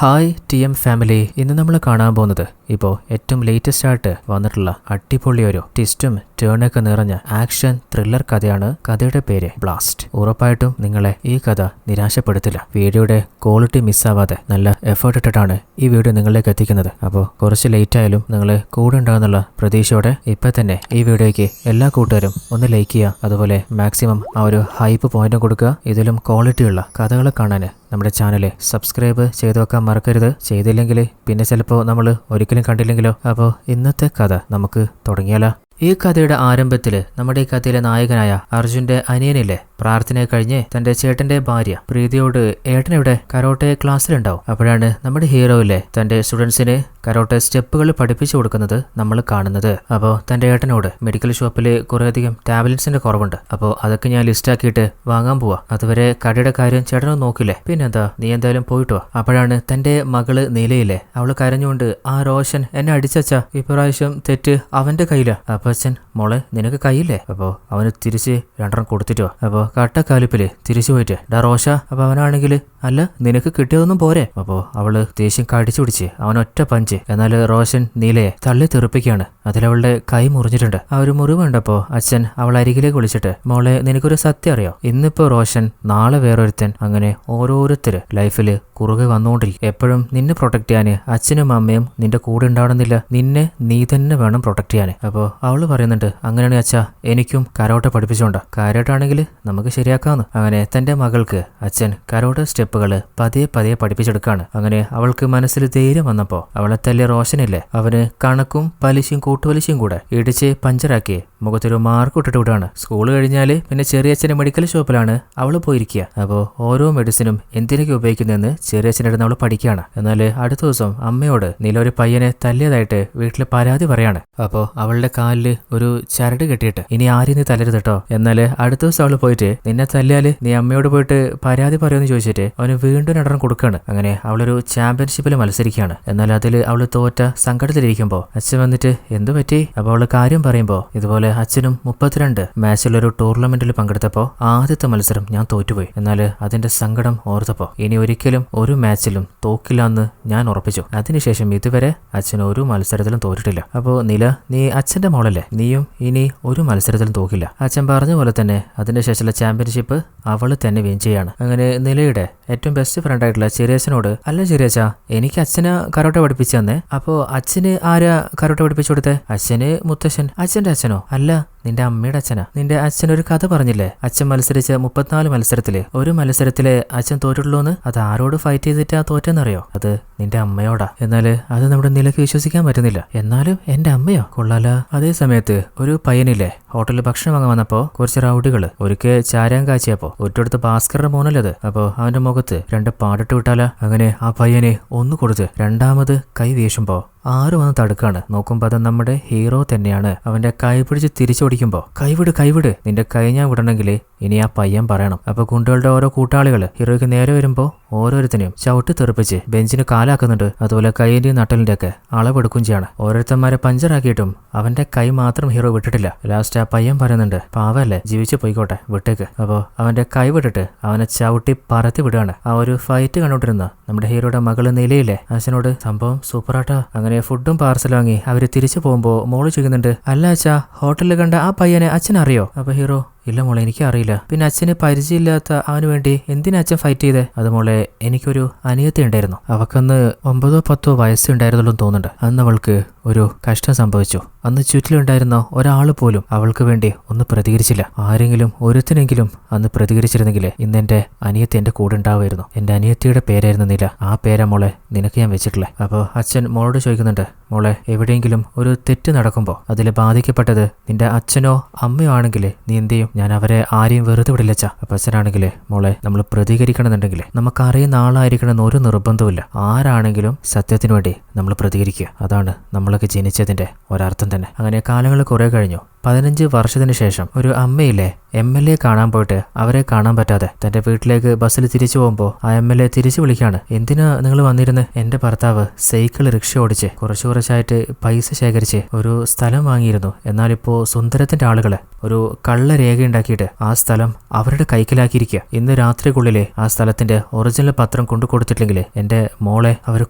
Hi TM family, ഇന്ന് നമ്മൾ കാണാൻ പോകുന്നത് ഇപ്പോൾ ഏറ്റവും ലേറ്റസ്റ്റ് ആയിട്ട് വന്നിട്ടുള്ള അടിപൊളി ഒരു ട്വിസ്റ്റും ടേണൊക്കെ നിറഞ്ഞ ആക്ഷൻ ത്രില്ലർ കഥയാണ്. കഥയുടെ പേര് ബ്ലാസ്റ്റ്. ഉറപ്പായിട്ടും നിങ്ങളെ ഈ കഥ നിരാശപ്പെടുത്തില്ല. വീഡിയോയുടെ ക്വാളിറ്റി മിസ്സാവാതെ നല്ല എഫേർട്ട് ഇട്ടിട്ടാണ് ഈ വീഡിയോ നിങ്ങളിലേക്ക് എത്തിക്കുന്നത്. അപ്പോൾ കുറച്ച് ലേറ്റ് ആയാലും നിങ്ങൾ കൂടെ ഉണ്ടാകുന്നുള്ള പ്രതീക്ഷയോടെ ഇപ്പം തന്നെ ഈ വീഡിയോയ്ക്ക് എല്ലാ കൂട്ടുകാരും ഒന്ന് ലൈക്ക് ചെയ്യുക. അതുപോലെ മാക്സിമം ആ ഒരു ഹൈപ്പ് പോയിന്റും കൊടുക്കുക. ഇതിലും ക്വാളിറ്റിയുള്ള കഥകളെ കാണാൻ നമ്മുടെ ചാനൽ സബ്സ്ക്രൈബ് ചെയ്ത് വെക്കാൻ മറക്കരുത്. ചെയ്തില്ലെങ്കിൽ പിന്നെ ചിലപ്പോൾ നമ്മൾ ഒരിക്കലും കണ്ടില്ലെങ്കിലോ. അപ്പോൾ ഇന്നത്തെ കഥ നമുക്ക് തുടങ്ങിയാലോ. ഈ കഥയുടെ ആരംഭത്തിൽ നമ്മുടെ ഈ കഥയിലെ നായകനായ അർജുന്റെ അനിയനില്ലേ, പ്രാർത്ഥന കഴിഞ്ഞ് തന്റെ ചേട്ടന്റെ ഭാര്യ പ്രീതിയോട് ഏട്ടനെവിടെ കരോട്ടെ ക്ലാസ്സിലുണ്ടാവും. അപ്പോഴാണ് നമ്മുടെ ഹീറോയിലെ തന്റെ സ്റ്റുഡൻസിന് കരോട്ടെ സ്റ്റെപ്പുകൾ പഠിപ്പിച്ചു കൊടുക്കുന്നത് നമ്മൾ കാണുന്നത്. അപ്പോൾ തന്റെ ഏട്ടനോട് മെഡിക്കൽ ഷോപ്പിൽ കുറേയധികം ടാബ്ലറ്റ്സിന്റെ കുറവുണ്ട്, അപ്പോൾ അതൊക്കെ ഞാൻ ലിസ്റ്റാക്കിയിട്ട് വാങ്ങാൻ പോവാ. അതുവരെ കടയുടെ കാര്യം ചേട്ടനൊന്നും നോക്കില്ലേ, പിന്നെന്താ നീ എന്തായാലും പോയിട്ട് വാ. അപ്പോഴാണ് തന്റെ മകള് നീലയില്ലേ, അവള് കരഞ്ഞുകൊണ്ട് ആ റോഷൻ എന്നെ അടിച്ചാ, ഇപ്രാവശ്യം തെറ്റ് അവന്റെ കയ്യിലാ. അപ്പൊ അച്ഛൻ, മോളെ നിനക്ക് കയ്യില്ലേ, അപ്പോ അവന് തിരിച്ച് രണ്ടെണ്ണം കൊടുത്തിട്ടോ. അപ്പോ കട്ടക്കാലിപ്പില് തിരിച്ചു പോയിട്ട് ഡാ റോഷ. അപ്പൊ അവനാണെങ്കിൽ അല്ല നിനക്ക് കിട്ടിയതൊന്നും പോരെ. അപ്പോ അവള് ദേഷ്യം കടിച്ചു പിടിച്ച് അവനൊറ്റ പഞ്ച്. എന്നാൽ റോഷൻ നീലയെ തള്ളി തെറിപ്പിക്കുകയാണ്. അതിലവളുടെ കൈ മുറിഞ്ഞിട്ടുണ്ട്. ആ ഒരു മുറിവ് കണ്ടപ്പോ അച്ഛൻ അവൾ അരികിലേക്ക് വിളിച്ചിട്ട്, മോളെ നിനക്കൊരു സത്യം അറിയോ, ഇന്നിപ്പോ റോഷൻ നാളെ വേറൊരുത്തൻ, അങ്ങനെ ഓരോരുത്തര് ലൈഫില് കുറുകെ വന്നുകൊണ്ടിരിക്കും. എപ്പോഴും നിന്നെ പ്രൊട്ടക്ട് ചെയ്യാന് അച്ഛനും അമ്മയും നിന്റെ കൂടെ ഉണ്ടാവണമെന്നില്ല, നിന്നെ നീ തന്നെ വേണം പ്രൊട്ടക്ട് ചെയ്യാന്. അപ്പോ അവള് പറയുന്നുണ്ട്, അങ്ങനെയാണെങ്കിൽ അച്ഛാ എനിക്കും കരോട്ടെ പഠിപ്പിച്ചോണ്ട, കരോട്ടാണെങ്കിൽ നമുക്ക് ശരിയാക്കാന്ന്. അങ്ങനെ തന്റെ മകൾക്ക് അച്ഛൻ കരോട്ടെ സ്റ്റെപ്പുകള് പതിയെ പതിയെ പഠിപ്പിച്ചെടുക്കാണ്. അങ്ങനെ അവൾക്ക് മനസ്സിൽ ധൈര്യം വന്നപ്പോ അവളെ തല്ലിയ റോഷനില്ലേ, അവന് കണക്കും പലിശയും കൂട്ടുപലിശയും കൂടെ ഇടിച്ച് പഞ്ചറാക്കി മുഖത്തൊരു മാർക്ക് ഇട്ടിട്ട് വിടുകയാണ്. സ്കൂൾ കഴിഞ്ഞാല് പിന്നെ ചെറിയച്ഛന്റെ മെഡിക്കൽ ഷോപ്പിലാണ് അവള് പോയിരിക്കുക. അപ്പോൾ ഓരോ മെഡിസിനും എന്തിനൊക്കെ ഉപയോഗിക്കുന്നതെന്ന് ചെറിയച്ഛൻ്റെ അടുത്ത് അവള് പഠിക്കുകയാണ്. എന്നാൽ അടുത്ത ദിവസം അമ്മയോട് നീല ഒരു പയ്യനെ തല്ലിയതായിട്ട് വീട്ടിൽ പരാതി പറയാണ്. അപ്പോൾ അവളുടെ കാലില് ഒരു ചരട് കെട്ടിയിട്ട് ഇനി ആരും നീ തല്ലരുത് കേട്ടോ. എന്നാൽ അടുത്ത ദിവസം അവള് പോയിട്ട് നിന്നെ തല്ലിയാല് നീ അമ്മയോട് പോയിട്ട് പരാതി പറയുമെന്ന് ചോദിച്ചിട്ട് അവന് വീണ്ടും രണ്ടെണ്ണം കൊടുക്കുകയാണ്. അങ്ങനെ അവളൊരു ചാമ്പ്യൻഷിപ്പിൽ മത്സരിക്കുകയാണ്. എന്നാൽ അതിൽ അവള് തോറ്റ സങ്കടത്തിലിരിക്കുമ്പോൾ അച്ഛൻ വന്നിട്ട് എന്തു പറ്റി. അപ്പോൾ അവള് കാര്യം പറയുമ്പോൾ ഇതുപോലെ അച്ഛനും 32 മാച്ചിലൊരു ടൂർണമെന്റിൽ പങ്കെടുത്തപ്പോൾ ആദ്യത്തെ മത്സരം ഞാൻ തോറ്റുപോയി. എന്നാൽ അതിന്റെ സങ്കടം ഓർത്തപ്പോൾ ഇനി ഒരിക്കലും ഒരു മാച്ചിലും തോക്കില്ല എന്ന് ഞാൻ ഉറപ്പിച്ചു. അതിനുശേഷം ഇതുവരെ അച്ഛൻ ഒരു മത്സരത്തിലും തോറ്റിട്ടില്ല. അപ്പോൾ നില, നീ അച്ഛന്റെ മോളല്ലേ, നീയും ഇനി ഒരു മത്സരത്തിലും തോക്കില്ല. അച്ഛൻ പറഞ്ഞ പോലെ തന്നെ അതിന്റെ ശേഷമുള്ള ചാമ്പ്യൻഷിപ്പ് അവള് തന്നെ വിൻ ചെയ്യാണ്. അങ്ങനെ നിലയുടെ ഏറ്റവും ബെസ്റ്റ് ഫ്രണ്ട് ആയിട്ടുള്ള ചെറിയച്ഛനോട്, അല്ല ചെറിയച്ഛ, എനിക്ക് അച്ഛനെ കരോട്ടെ പഠിപ്പിച്ചു തന്നെ. അപ്പോ അച്ഛന് ആരാ കരോട്ടെ പഠിപ്പിച്ചു കൊടുത്തേ? അച്ഛന് മുത്തശ്ശൻ. അച്ഛന്റെ അച്ഛനോ? അല്ല, നിന്റെ അമ്മയുടെ അച്ഛനാ. നിന്റെ അച്ഛനൊരു കഥ പറഞ്ഞില്ലേ, അച്ഛൻ മത്സരിച്ച 34 മത്സരത്തില് ഒരു മത്സരത്തിലെ അച്ഛൻ തോറ്റുള്ളൂന്ന്. അത് ആരോട് ഫൈറ്റ് ചെയ്തിട്ടാ തോറ്റെന്നറിയോ? അത് നിന്റെ അമ്മയോടാ. എന്നാല് അത് നമ്മുടെ നിലയ്ക്ക് വിശ്വസിക്കാൻ പറ്റുന്നില്ല. എന്നാലും എന്റെ അമ്മയോ, കൊള്ളാല. അതേ സമയത്ത് ഒരു പയ്യനില്ലേ ഹോട്ടലിൽ ഭക്ഷണം വാങ്ങാൻ വന്നപ്പോ കുറച്ച് റൗഡികള് ഒരിക്കൽ ചാരാൻ കാച്ചിയപ്പോ ഒറ്റടുത്ത് ഭാസ്കറിന്റെ മോനല്ലത്. അപ്പോ അവന്റെ മുഖത്ത് 2 പാടിട്ട് വിട്ടാല. അങ്ങനെ ആ പയ്യനെ ഒന്ന് കൊടുത്ത് രണ്ടാമത് കൈ വീശുമ്പോ 6 വന്ന് തടുക്കാണ്. നോക്കുമ്പോ അത് നമ്മുടെ ഹീറോ തന്നെയാണ്. അവന്റെ കൈ പിടിച്ച് തിരിച്ചോടിക്കുമ്പോ, കൈവിട്, നിന്റെ കൈ ഞാൻ വിടണമെങ്കിൽ ഇനി ആ പയ്യൻ പറയണം. അപ്പൊ ഗുണ്ടകളുടെ ഓരോ കൂട്ടാളികള് ഹീറോയ്ക്ക് നേരെ വരുമ്പോ ഓരോരുത്തരെയും ചവിട്ടി തെറിപ്പിച്ച് ബെഞ്ചിന് കാലാക്കുന്നുണ്ട്. അതുപോലെ കൈന്റെയും നട്ടലിന്റെ ഒക്കെ അളവെടുക്കും ചെയ്യാണ്. ഓരോരുത്തന്മാരെ പഞ്ചറാക്കിയിട്ടും അവന്റെ കൈ മാത്രം ഹീറോ വിട്ടിട്ടില്ല. ലാസ്റ്റ് ആ പയ്യൻ പറയുന്നുണ്ട്, പാവല്ലേ, ജീവിച്ചു പോയിക്കോട്ടെ, വിട്ടേക്ക്. അപ്പോ അവന്റെ കൈ വിട്ടിട്ട് അവനെ ചവിട്ടി പറത്തി വിടുകയാണ്. ആ ഒരു ഫൈറ്റ് കണ്ടോണ്ടിരുന്ന നമ്മുടെ ഹീറോയുടെ മകള് നിലയില്ലേ അച്ഛനോട്, സംഭവം സൂപ്പറാട്ടാ. അങ്ങനെ ഫുഡും പാർസൽ വാങ്ങി അവര് തിരിച്ചു പോകുമ്പോ മോള് ചോദിക്കുന്നുണ്ട്, അല്ല അച്ഛാ, ഹോട്ടലിൽ കണ്ട ആ പയ്യനെ അച്ഛൻ അറിയോ? അപ്പൊ ഹീറോ, ഇല്ല മോളെ, എനിക്ക് അറിയില്ല. പിന്നെ അച്ഛന് പരിചയമില്ലാത്ത അവന് വേണ്ടി എന്തിനാ അച്ഛൻ ഫൈറ്റ് ചെയ്തേ? അത് മോളെ, എനിക്കൊരു അനിയത്തി ഉണ്ടായിരുന്നു. അവക്കന്ന് 9-10 വയസ്സേ ഉണ്ടായിരുന്നുള്ളൂ തോന്നുന്നുണ്ട്. അന്ന് അവൾക്ക് ഒരു കഷ്ടം സംഭവിച്ചു. അന്ന് ചുറ്റിലുണ്ടായിരുന്ന ഒരാൾ പോലും അവൾക്ക് വേണ്ടി ഒന്ന് പ്രതികരിച്ചില്ല. ആരെങ്കിലും ഒരുത്തിനെങ്കിലും അന്ന് പ്രതികരിച്ചിരുന്നെങ്കിൽ ഇന്ന് എന്റെ അനിയത്തി എന്റെ കൂടെ ഉണ്ടാവുമായിരുന്നു. എന്റെ അനിയത്തിയുടെ പേരായിരുന്നു നില. ആ പേരാ മോളെ നിനക്ക് ഞാൻ വെച്ചിട്ടില്ലേ. അപ്പോൾ അച്ഛൻ മോളോട് ചോദിക്കുന്നുണ്ട്, മോളെ, എവിടെയെങ്കിലും ഒരു തെറ്റ് നടക്കുമ്പോൾ അതിൽ ബാധിക്കപ്പെട്ടത് നിന്റെ അച്ഛനോ അമ്മയോ ആണെങ്കിൽ നീ എന്ത് ചെയ്യും? ഞാൻ അവരെ ആരെയും വെറുതെ വിടില്ലച്ച. അപ്പൊ അച്ഛനാണെങ്കിൽ, മോളെ, നമ്മൾ പ്രതികരിക്കണമെന്നുണ്ടെങ്കിൽ നമുക്ക് അറിയുന്ന ആളായിരിക്കണമെന്ന് ഒരു നിർബന്ധവുമില്ല. ആരാണെങ്കിലും സത്യത്തിന് വേണ്ടി നമ്മൾ പ്രതികരിക്കുക. അതാണ് നമ്മളൊക്കെ ജനിച്ചതിന്റെ ഒരർത്ഥം തന്നെ. അങ്ങനെ കാലങ്ങൾ കുറെ കഴിഞ്ഞു. 15 വർഷത്തിന് ശേഷം ഒരു അമ്മയിലെ MLA കാണാൻ പോയിട്ട് അവരെ കാണാൻ പറ്റാതെ തന്റെ വീട്ടിലേക്ക് ബസ്സിൽ തിരിച്ചു പോകുമ്പോൾ ആ MLA തിരിച്ചു വിളിക്കാണ്. എന്തിനാ നിങ്ങൾ വന്നിരുന്നത്? എന്റെ ഭർത്താവ് സൈക്കിൾ റിക്ഷ ഓടിച്ച് കുറച്ചായിട്ട് പൈസ ശേഖരിച്ച് ഒരു സ്ഥലം വാങ്ങിയിരുന്നു. എന്നാലിപ്പോ സുന്ദരത്തിന്റെ ആളുകള് ഒരു കള്ള രേഖ ഉണ്ടാക്കിയിട്ട് ആ സ്ഥലം അവരുടെ കൈക്കലാക്കിയിരിക്കുക. ഇന്ന് രാത്രിക്കുള്ളിലെ ആ സ്ഥലത്തിന്റെ ഒറിജിനൽ പത്രം കൊണ്ടു കൊടുത്തിട്ടില്ലെങ്കിൽ എന്റെ മോളെ അവർ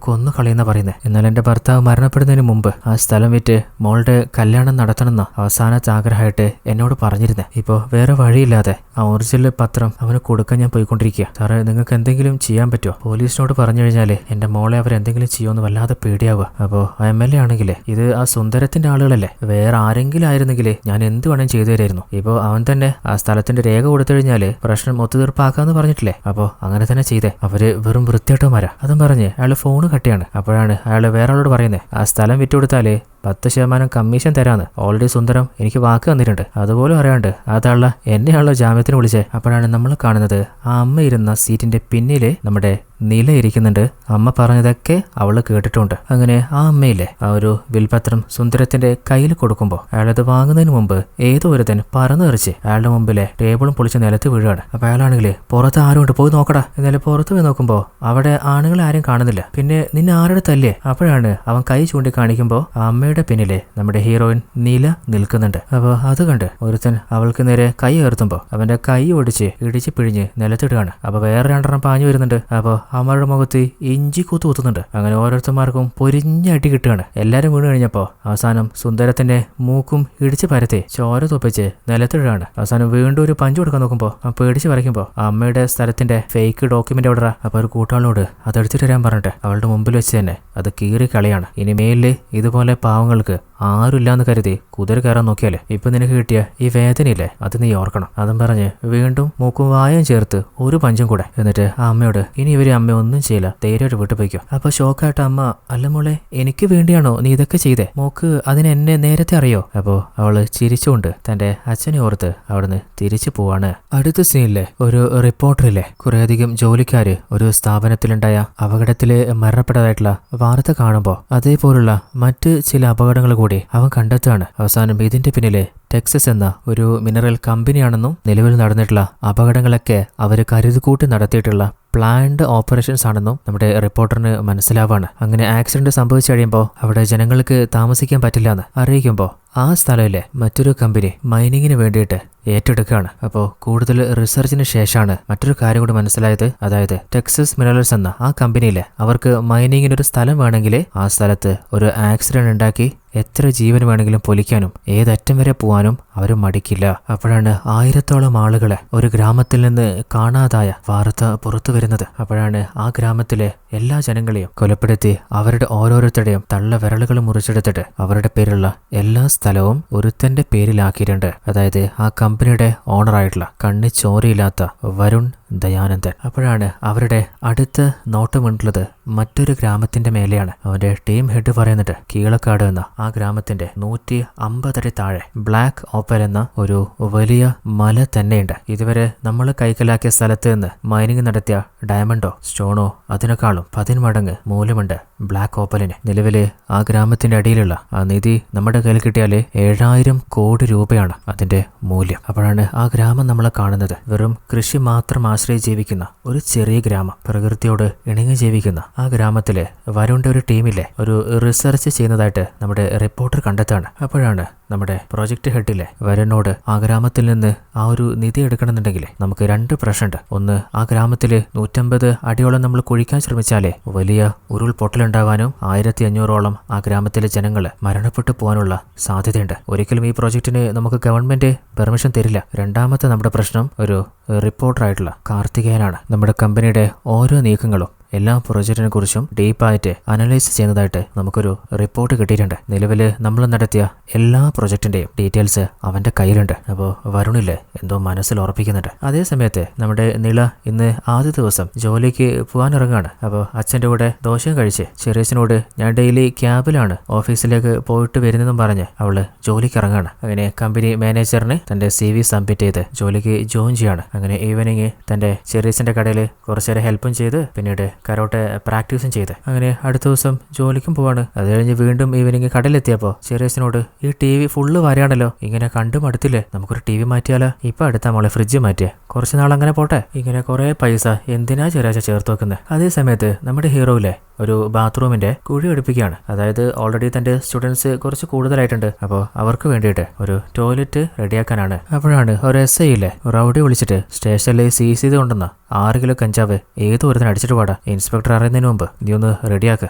കൊന്നു കളയുന്ന പറയുന്നത്. എന്നാൽ എന്റെ ഭർത്താവ് മരണപ്പെടുന്നതിന് മുമ്പ് ആ സ്ഥലം വിറ്റ് മോളുടെ കല്യാണം നടത്തണമെന്ന അവസാനത്തെ ആഗ്രഹമായിട്ട് എന്നോട് പറഞ്ഞിരുന്നത്. ഇപ്പോ വേറെ വഴിയില്ലാതെ ആ ഒറിജിനൽ പത്രം അവന് കൊടുക്കാൻ ഞാൻ പോയിക്കൊണ്ടിരിക്കുക. സാറേ, നിങ്ങൾക്ക് എന്തെങ്കിലും ചെയ്യാൻ പറ്റുമോ? പോലീസിനോട് പറഞ്ഞു കഴിഞ്ഞാൽ എന്റെ മോളെ അവരെന്തെങ്കിലും ചെയ്യുമെന്ന് വല്ലാതെ പേടിയാവുക. അപ്പോൾ ആ MLA ആണെങ്കിൽ ഇത് ആ സുന്ദരത്തിന്റെ ആളുകളല്ലേ, വേറെ ആരെങ്കിലും ആയിരുന്നെങ്കിൽ ഞാൻ എന്ത് വേണം ചെയ്തു തരായിരുന്നു. ഇപ്പോൾ അവൻ തന്നെ ആ സ്ഥലത്തിന്റെ രേഖ കൊടുത്തു കഴിഞ്ഞാല് പ്രശ്നം ഒത്തുതീർപ്പാക്കാന്ന് പറഞ്ഞിട്ടില്ലേ. അപ്പോൾ അങ്ങനെ തന്നെ ചെയ്തേ. അവര് വെറും വൃത്തിയായിട്ടോമാരാ. അതും പറഞ്ഞ് അയാൾ ഫോണ് കട്ടിയാണ്. അപ്പോഴാണ് അയാൾ വേറെ ആളോട് പറയുന്നത്, ആ സ്ഥലം വിറ്റുകൊടുത്താല് 10% കമ്മീഷൻ തരാന്ന് ഓൾറെഡി സുന്ദരം എനിക്ക് വാക്ക് തന്നിട്ടുണ്ട്. അതുപോലെ അറിയാണ്ട് അതള്ള എന്നെയാണല്ലോ ജാമ്യത്തിന് വിളിച്ചേ. അപ്പോഴാണ് നമ്മൾ കാണുന്നത് ആ അമ്മ ഇരുന്ന സീറ്റിന്റെ പിന്നില് നമ്മുടെ നില ഇരിക്കുന്നുണ്ട്. അമ്മ പറഞ്ഞതൊക്കെ അവള് കേട്ടിട്ടുണ്ട്. അങ്ങനെ ആ അമ്മയിലെ ആ ഒരു വിൽപത്രം സുന്ദരത്തിന്റെ കയ്യിൽ കൊടുക്കുമ്പോൾ അയാളത് വാങ്ങുന്നതിന് മുമ്പ് ഏതോ ഒരുത്തൻ പറന്നെറിച്ച് അയാളുടെ മുമ്പിലെ ടേബിളും പൊളിച്ച് നിലത്ത് വീഴുകയാണ്. അപ്പൊ അയാളാണെങ്കിൽ പുറത്ത് ആരുണ്ട്, പോയി നോക്കടാ. എന്നാലും പുറത്ത് പോയി നോക്കുമ്പോൾ അവിടെ ആണുങ്ങൾ ആരും കാണുന്നില്ല. പിന്നെ നിന്നെ ആരുടെ തല്ലേ? അപ്പോഴാണ് അവൻ കൈ ചൂണ്ടി കാണിക്കുമ്പോൾ ആ അമ്മയുടെ പിന്നിലെ നമ്മുടെ ഹീറോയിൻ നീല നിൽക്കുന്നുണ്ട്. അപ്പൊ അത് കണ്ട് ഒരുത്തൻ അവൾക്ക് നേരെ കൈ ഉയർത്തുമ്പോൾ അവന്റെ കൈ ഒടിച്ച് ഇടിച്ച് പിഴിഞ്ഞ് നിലത്തിടുകയാണ്. അപ്പൊ വേറെ 2 പാഞ്ഞു വരുന്നുണ്ട്. അപ്പൊ അവരുടെ മുഖത്ത് ഇഞ്ചി കുത്തുന്നുണ്ട്. അങ്ങനെ ഓരോരുത്തന്മാർക്കും പൊരിഞ്ഞ അടി കിട്ടുകയാണ്. എല്ലാരും വീണ് കഴിഞ്ഞപ്പോ അവസാനം സുന്ദരത്തിന്റെ മൂക്കും ഇടിച്ച് പരത്തി ചോര തൊപ്പിച്ച് നിലത്തിടുകയാണ്. അവസാനം വീണ്ടും ഒരു പഞ്ച് കൊടുക്കാൻ നോക്കുമ്പോ പേടിച്ച് വരയ്ക്കുമ്പോ അമ്മയുടെ സ്ഥലത്തിന്റെ ഫേക്ക് ഡോക്യുമെന്റ് എവിടെ? അപ്പൊ ഒരു കൂട്ടാളോട് അതെടുത്തിട്ട് വരാൻ പറഞ്ഞിട്ട് അവളുടെ മുമ്പിൽ വെച്ച് തന്നെ അത് കീറി കളിയാണ്. ഇനി മേലില് ഇതുപോലെ പാവങ്ങൾക്ക് ആരുമില്ലാന്ന് കരുതി കുതിര കയറാൻ നോക്കിയാലേ ഇപ്പൊ നിനക്ക് കിട്ടിയ ഈ വേദനയില്ലേ, അത് നീ ഓർക്കണം. അതും പറഞ്ഞ് വീണ്ടും മൂക്കും വായും ചേർത്ത് ഒരു പഞ്ചും കൂടെ. എന്നിട്ട് ആ അമ്മയോട് ഇനി ഇവര് അമ്മ ഒന്നും ചെയ്യില്ല, ധൈര്യമായിട്ട് വീട്ടിൽ പോയിക്കോ. അപ്പൊ ഷോക്കായിട്ട് അമ്മ, അല്ല മോളെ, എനിക്ക് വേണ്ടിയാണോ നീ ഇതൊക്കെ ചെയ്തേ? മോക്ക് അതിന് എന്നെ നേരത്തെ അറിയോ? അപ്പോ അവള് ചിരിച്ചുകൊണ്ട് തന്റെ അച്ഛനെ ഓർത്ത് അവിടുന്ന് തിരിച്ചു പോവാണ്. അടുത്ത സീനിലെ ഒരു റിപ്പോർട്ടറിലെ കുറേയധികം ജോലിക്കാര് ഒരു സ്ഥാപനത്തിലുണ്ടായ അപകടത്തില് മരണപ്പെട്ടതായിട്ടുള്ള വാർത്ത കാണുമ്പോ അതേപോലുള്ള മറ്റ് ചില അപകടങ്ങൾ കൂടി അവൻ കണ്ടെത്തുകയാണ്. അവസാനം ഇതിന്റെ പിന്നിലെ ടെക്സസ് എന്ന ഒരു മിനറൽ കമ്പനിയാണെന്നും നിലവിൽ നടന്നിട്ടുള്ള അപകടങ്ങളൊക്കെ അവര് കരുതിക്കൂട്ടി നടത്തിയിട്ടുള്ള പ്ലാൻഡ് ഓപ്പറേഷൻസ് ആണെന്നും നമ്മുടെ റിപ്പോർട്ടറിന് മനസ്സിലാവാണ്. അങ്ങനെ ആക്സിഡന്റ് സംഭവിച്ചു കഴിയുമ്പോൾ അവിടെ ജനങ്ങൾക്ക് താമസിക്കാൻ പറ്റില്ല എന്ന് അറിയിക്കുമ്പോൾ ആ സ്ഥലമില്ലേ മറ്റൊരു കമ്പനി മൈനിങ്ങിന് വേണ്ടിയിട്ട് ഏറ്റെടുക്കുകയാണ്. അപ്പോൾ കൂടുതൽ റിസർച്ചിന് ശേഷമാണ് മറ്റൊരു കാര്യം കൂടി മനസ്സിലായത്. അതായത് ടെക്സസ് മിനറൽസ് എന്ന ആ കമ്പനിയിലെ അവർക്ക് മൈനിങ്ങിനൊരു സ്ഥലം വേണമെങ്കിൽ ആ സ്ഥലത്ത് ഒരു ആക്സിഡന്റ് ഉണ്ടാക്കി എത്ര ജീവൻ വേണമെങ്കിലും പൊലിക്കാനും ഏതറ്റം വരെ പോവാനും അവർ മടിക്കില്ല. അപ്പോഴാണ് 1000-ഓളം ആളുകളെ ഒരു ഗ്രാമത്തിൽ നിന്ന് കാണാതായ വാർത്ത പുറത്തു വരുന്നത്. അപ്പോഴാണ് ആ ഗ്രാമത്തിലെ എല്ലാ ജനങ്ങളെയും കൊലപ്പെടുത്തി അവരുടെ ഓരോരുത്തരുടെയും തള്ള വിരലുകൾ മുറിച്ചെടുത്തിട്ട് അവരുടെ പേരുള്ള എല്ലാ സ്ഥലവും ഒരുത്തന്റെ പേരിലാക്കിയിട്ടുണ്ട്. അതായത് ആ കമ്പനിയുടെ ഓണറായിട്ടുള്ള കണ്ണി ചോരയില്ലാത്ത വരുൺ ദയാനന്ദൻ. അപ്പോഴാണ് അവരുടെ അടുത്ത നോട്ടമുണ്ടുള്ളത് മറ്റൊരു ഗ്രാമത്തിന്റെ മേലെയാണ്. അവന്റെ ടീം ഹെഡ് പറയുന്നത് കീഴക്കാട് എന്ന ആ ഗ്രാമത്തിന്റെ 150 അടി താഴെ ബ്ലാക്ക് ഓപ്പൽ എന്ന ഒരു വലിയ മല തന്നെയുണ്ട്. ഇതുവരെ നമ്മൾ കൈക്കലാക്കിയ സ്ഥലത്ത് നിന്ന് മൈനിങ് നടത്തിയ ഡയമണ്ടോ സ്റ്റോണോ അതിനേക്കാളും 10 മടങ്ങ് മൂല്യമുണ്ട് ബ്ലാക്ക് ഓപ്പലിന്. നിലവില് ആ ഗ്രാമത്തിന്റെ അടിയിലുള്ള ആ നിധി നമ്മുടെ കയ്യിൽ കിട്ടിയാല് 7000 കോടി രൂപയാണ് അതിന്റെ മൂല്യം. അപ്പോഴാണ് ആ ഗ്രാമം നമ്മളെ കാണുന്നത് വെറും കൃഷി മാത്രം ആശ്രയിച്ച് ജീവിക്കുന്ന ഒരു ചെറിയ ഗ്രാമം, പ്രകൃതിയോട് ഇണങ്ങി ജീവിക്കുന്ന ആ ഗ്രാമത്തിലെ വരുണിന്റെ ഒരു ടീമിലെ ഒരു റിസർച്ച് ചെയ്യുന്നതായിട്ട് നമ്മുടെ റിപ്പോർട്ടർ കണ്ടെത്താണ്. അപ്പോഴാണ് നമ്മുടെ പ്രോജക്ട് ഹെഡിലെ വരുണിനോട് ആ ഗ്രാമത്തിൽ നിന്ന് ആ ഒരു നിധി എടുക്കണമെന്നുണ്ടെങ്കിൽ നമുക്ക് 2 പ്രശ്നമുണ്ട്. ഒന്ന്, ആ ഗ്രാമത്തില് 150 അടിയോളം നമ്മൾ കുഴിക്കാൻ ശ്രമിച്ചാലേ വലിയ ഉരുൾപൊട്ടലുണ്ടാകാനും 1500-ഓളം ആ ഗ്രാമത്തിലെ ജനങ്ങള് മരണപ്പെട്ടു പോകാനുള്ള സാധ്യതയുണ്ട്. ഒരിക്കലും ഈ പ്രോജക്റ്റിന് നമുക്ക് ഗവൺമെന്റ് പെർമിഷൻ തരില്ല. രണ്ടാമത്തെ നമ്മുടെ പ്രശ്നം ഒരു റിപ്പോർട്ടറായിട്ടുള്ള കാർത്തികേയനാണ്. നമ്മുടെ കമ്പനിയുടെ ഓരോ നീക്കങ്ങളും എല്ലാ പ്രൊജക്റ്റിനെ കുറിച്ചും ഡീപ്പായിട്ട് അനലൈസ് ചെയ്യുന്നതായിട്ട് നമുക്കൊരു റിപ്പോർട്ട് കിട്ടിയിട്ടുണ്ട്. നിലവിൽ നമ്മൾ നടത്തിയ എല്ലാ പ്രൊജക്റ്റിന്റെയും ഡീറ്റെയിൽസ് അവന്റെ കയ്യിലുണ്ട്. അപ്പോൾ വരുണില്ലേ എന്തോ മനസ്സിൽ ഉറപ്പിക്കുന്നുണ്ട്. അതേ സമയത്ത് നമ്മുടെ നിള ഇന്ന് ആദ്യ ദിവസം ജോലിക്ക് പോകാനിറങ്ങാണ്. അപ്പോൾ അച്ഛൻ്റെ കൂടെ ദോശയും കഴിച്ച് ചെറിയച്ഛനോട് ഞാൻ ഡെയിലി ക്യാബിലാണ് ഓഫീസിലേക്ക് പോയിട്ട് വരുന്നതെന്നും പറഞ്ഞ് അവള് ജോലിക്ക് ഇറങ്ങാണ്. അങ്ങനെ കമ്പനി മാനേജറിന് തന്റെ CV സബ്മിറ്റ് ചെയ്ത് ജോലിക്ക് ജോയിൻ ചെയ്യാണ്. അങ്ങനെ ഈവനിങ് തന്റെ ചെറിയച്ഛൻ്റെ കടയിൽ കുറച്ചേരം ഹെൽപ്പും ചെയ്ത് പിന്നീട് കരോട്ടെ പ്രാക്ടീസും ചെയ്ത്. അങ്ങനെ അടുത്ത ദിവസം ജോലിക്കും പോവാണ്. അത് കഴിഞ്ഞ് വീണ്ടും ഈവനിങ് കടയിലെത്തിയപ്പോൾ ചെറിയസിനോട് ഈ TV ഫുള്ള് വരെയാണല്ലോ, ഇങ്ങനെ കണ്ടു മടുത്തില്ലേ, നമുക്കൊരു TV മാറ്റിയാലോ? ഇപ്പൊ അടുത്ത മോളെ ഫ്രിഡ്ജ് മാറ്റിയ കുറച്ച് നാൾ അങ്ങനെ പോട്ടെ, ഇങ്ങനെ കുറെ പൈസ എന്തിനാ ചെറിയാച്ച ചേർത്ത് വെക്കുന്നത്? അതേ സമയത്ത് നമ്മുടെ ഹീറോയിലെ ഒരു ബാത്റൂമിന്റെ കുഴി എടുപ്പിക്കുകയാണ്. അതായത് ഓൾറെഡി തന്റെ സ്റ്റുഡൻസ് കുറച്ച് കൂടുതലായിട്ടുണ്ട്. അപ്പോൾ അവർക്ക് വേണ്ടിയിട്ട് ഒരു ടോയ്ലറ്റ് റെഡിയാക്കാനാണ്. അപ്പോഴാണ് ഒരു SI ഇല്ലേ റൗഡി വിളിച്ചിട്ട് സ്റ്റേഷനിൽ സീസ് ചെയ്ത് കൊണ്ടുവന്ന 6 കിലോ കഞ്ചാവ് ഏതോ ഒരുത്തിന് അടിച്ചിട്ട് പാടാ, ഇൻസ്പെക്ടർ അറിയുന്നതിന് മുമ്പ് നീ ഒന്ന് റെഡിയാക്ക്.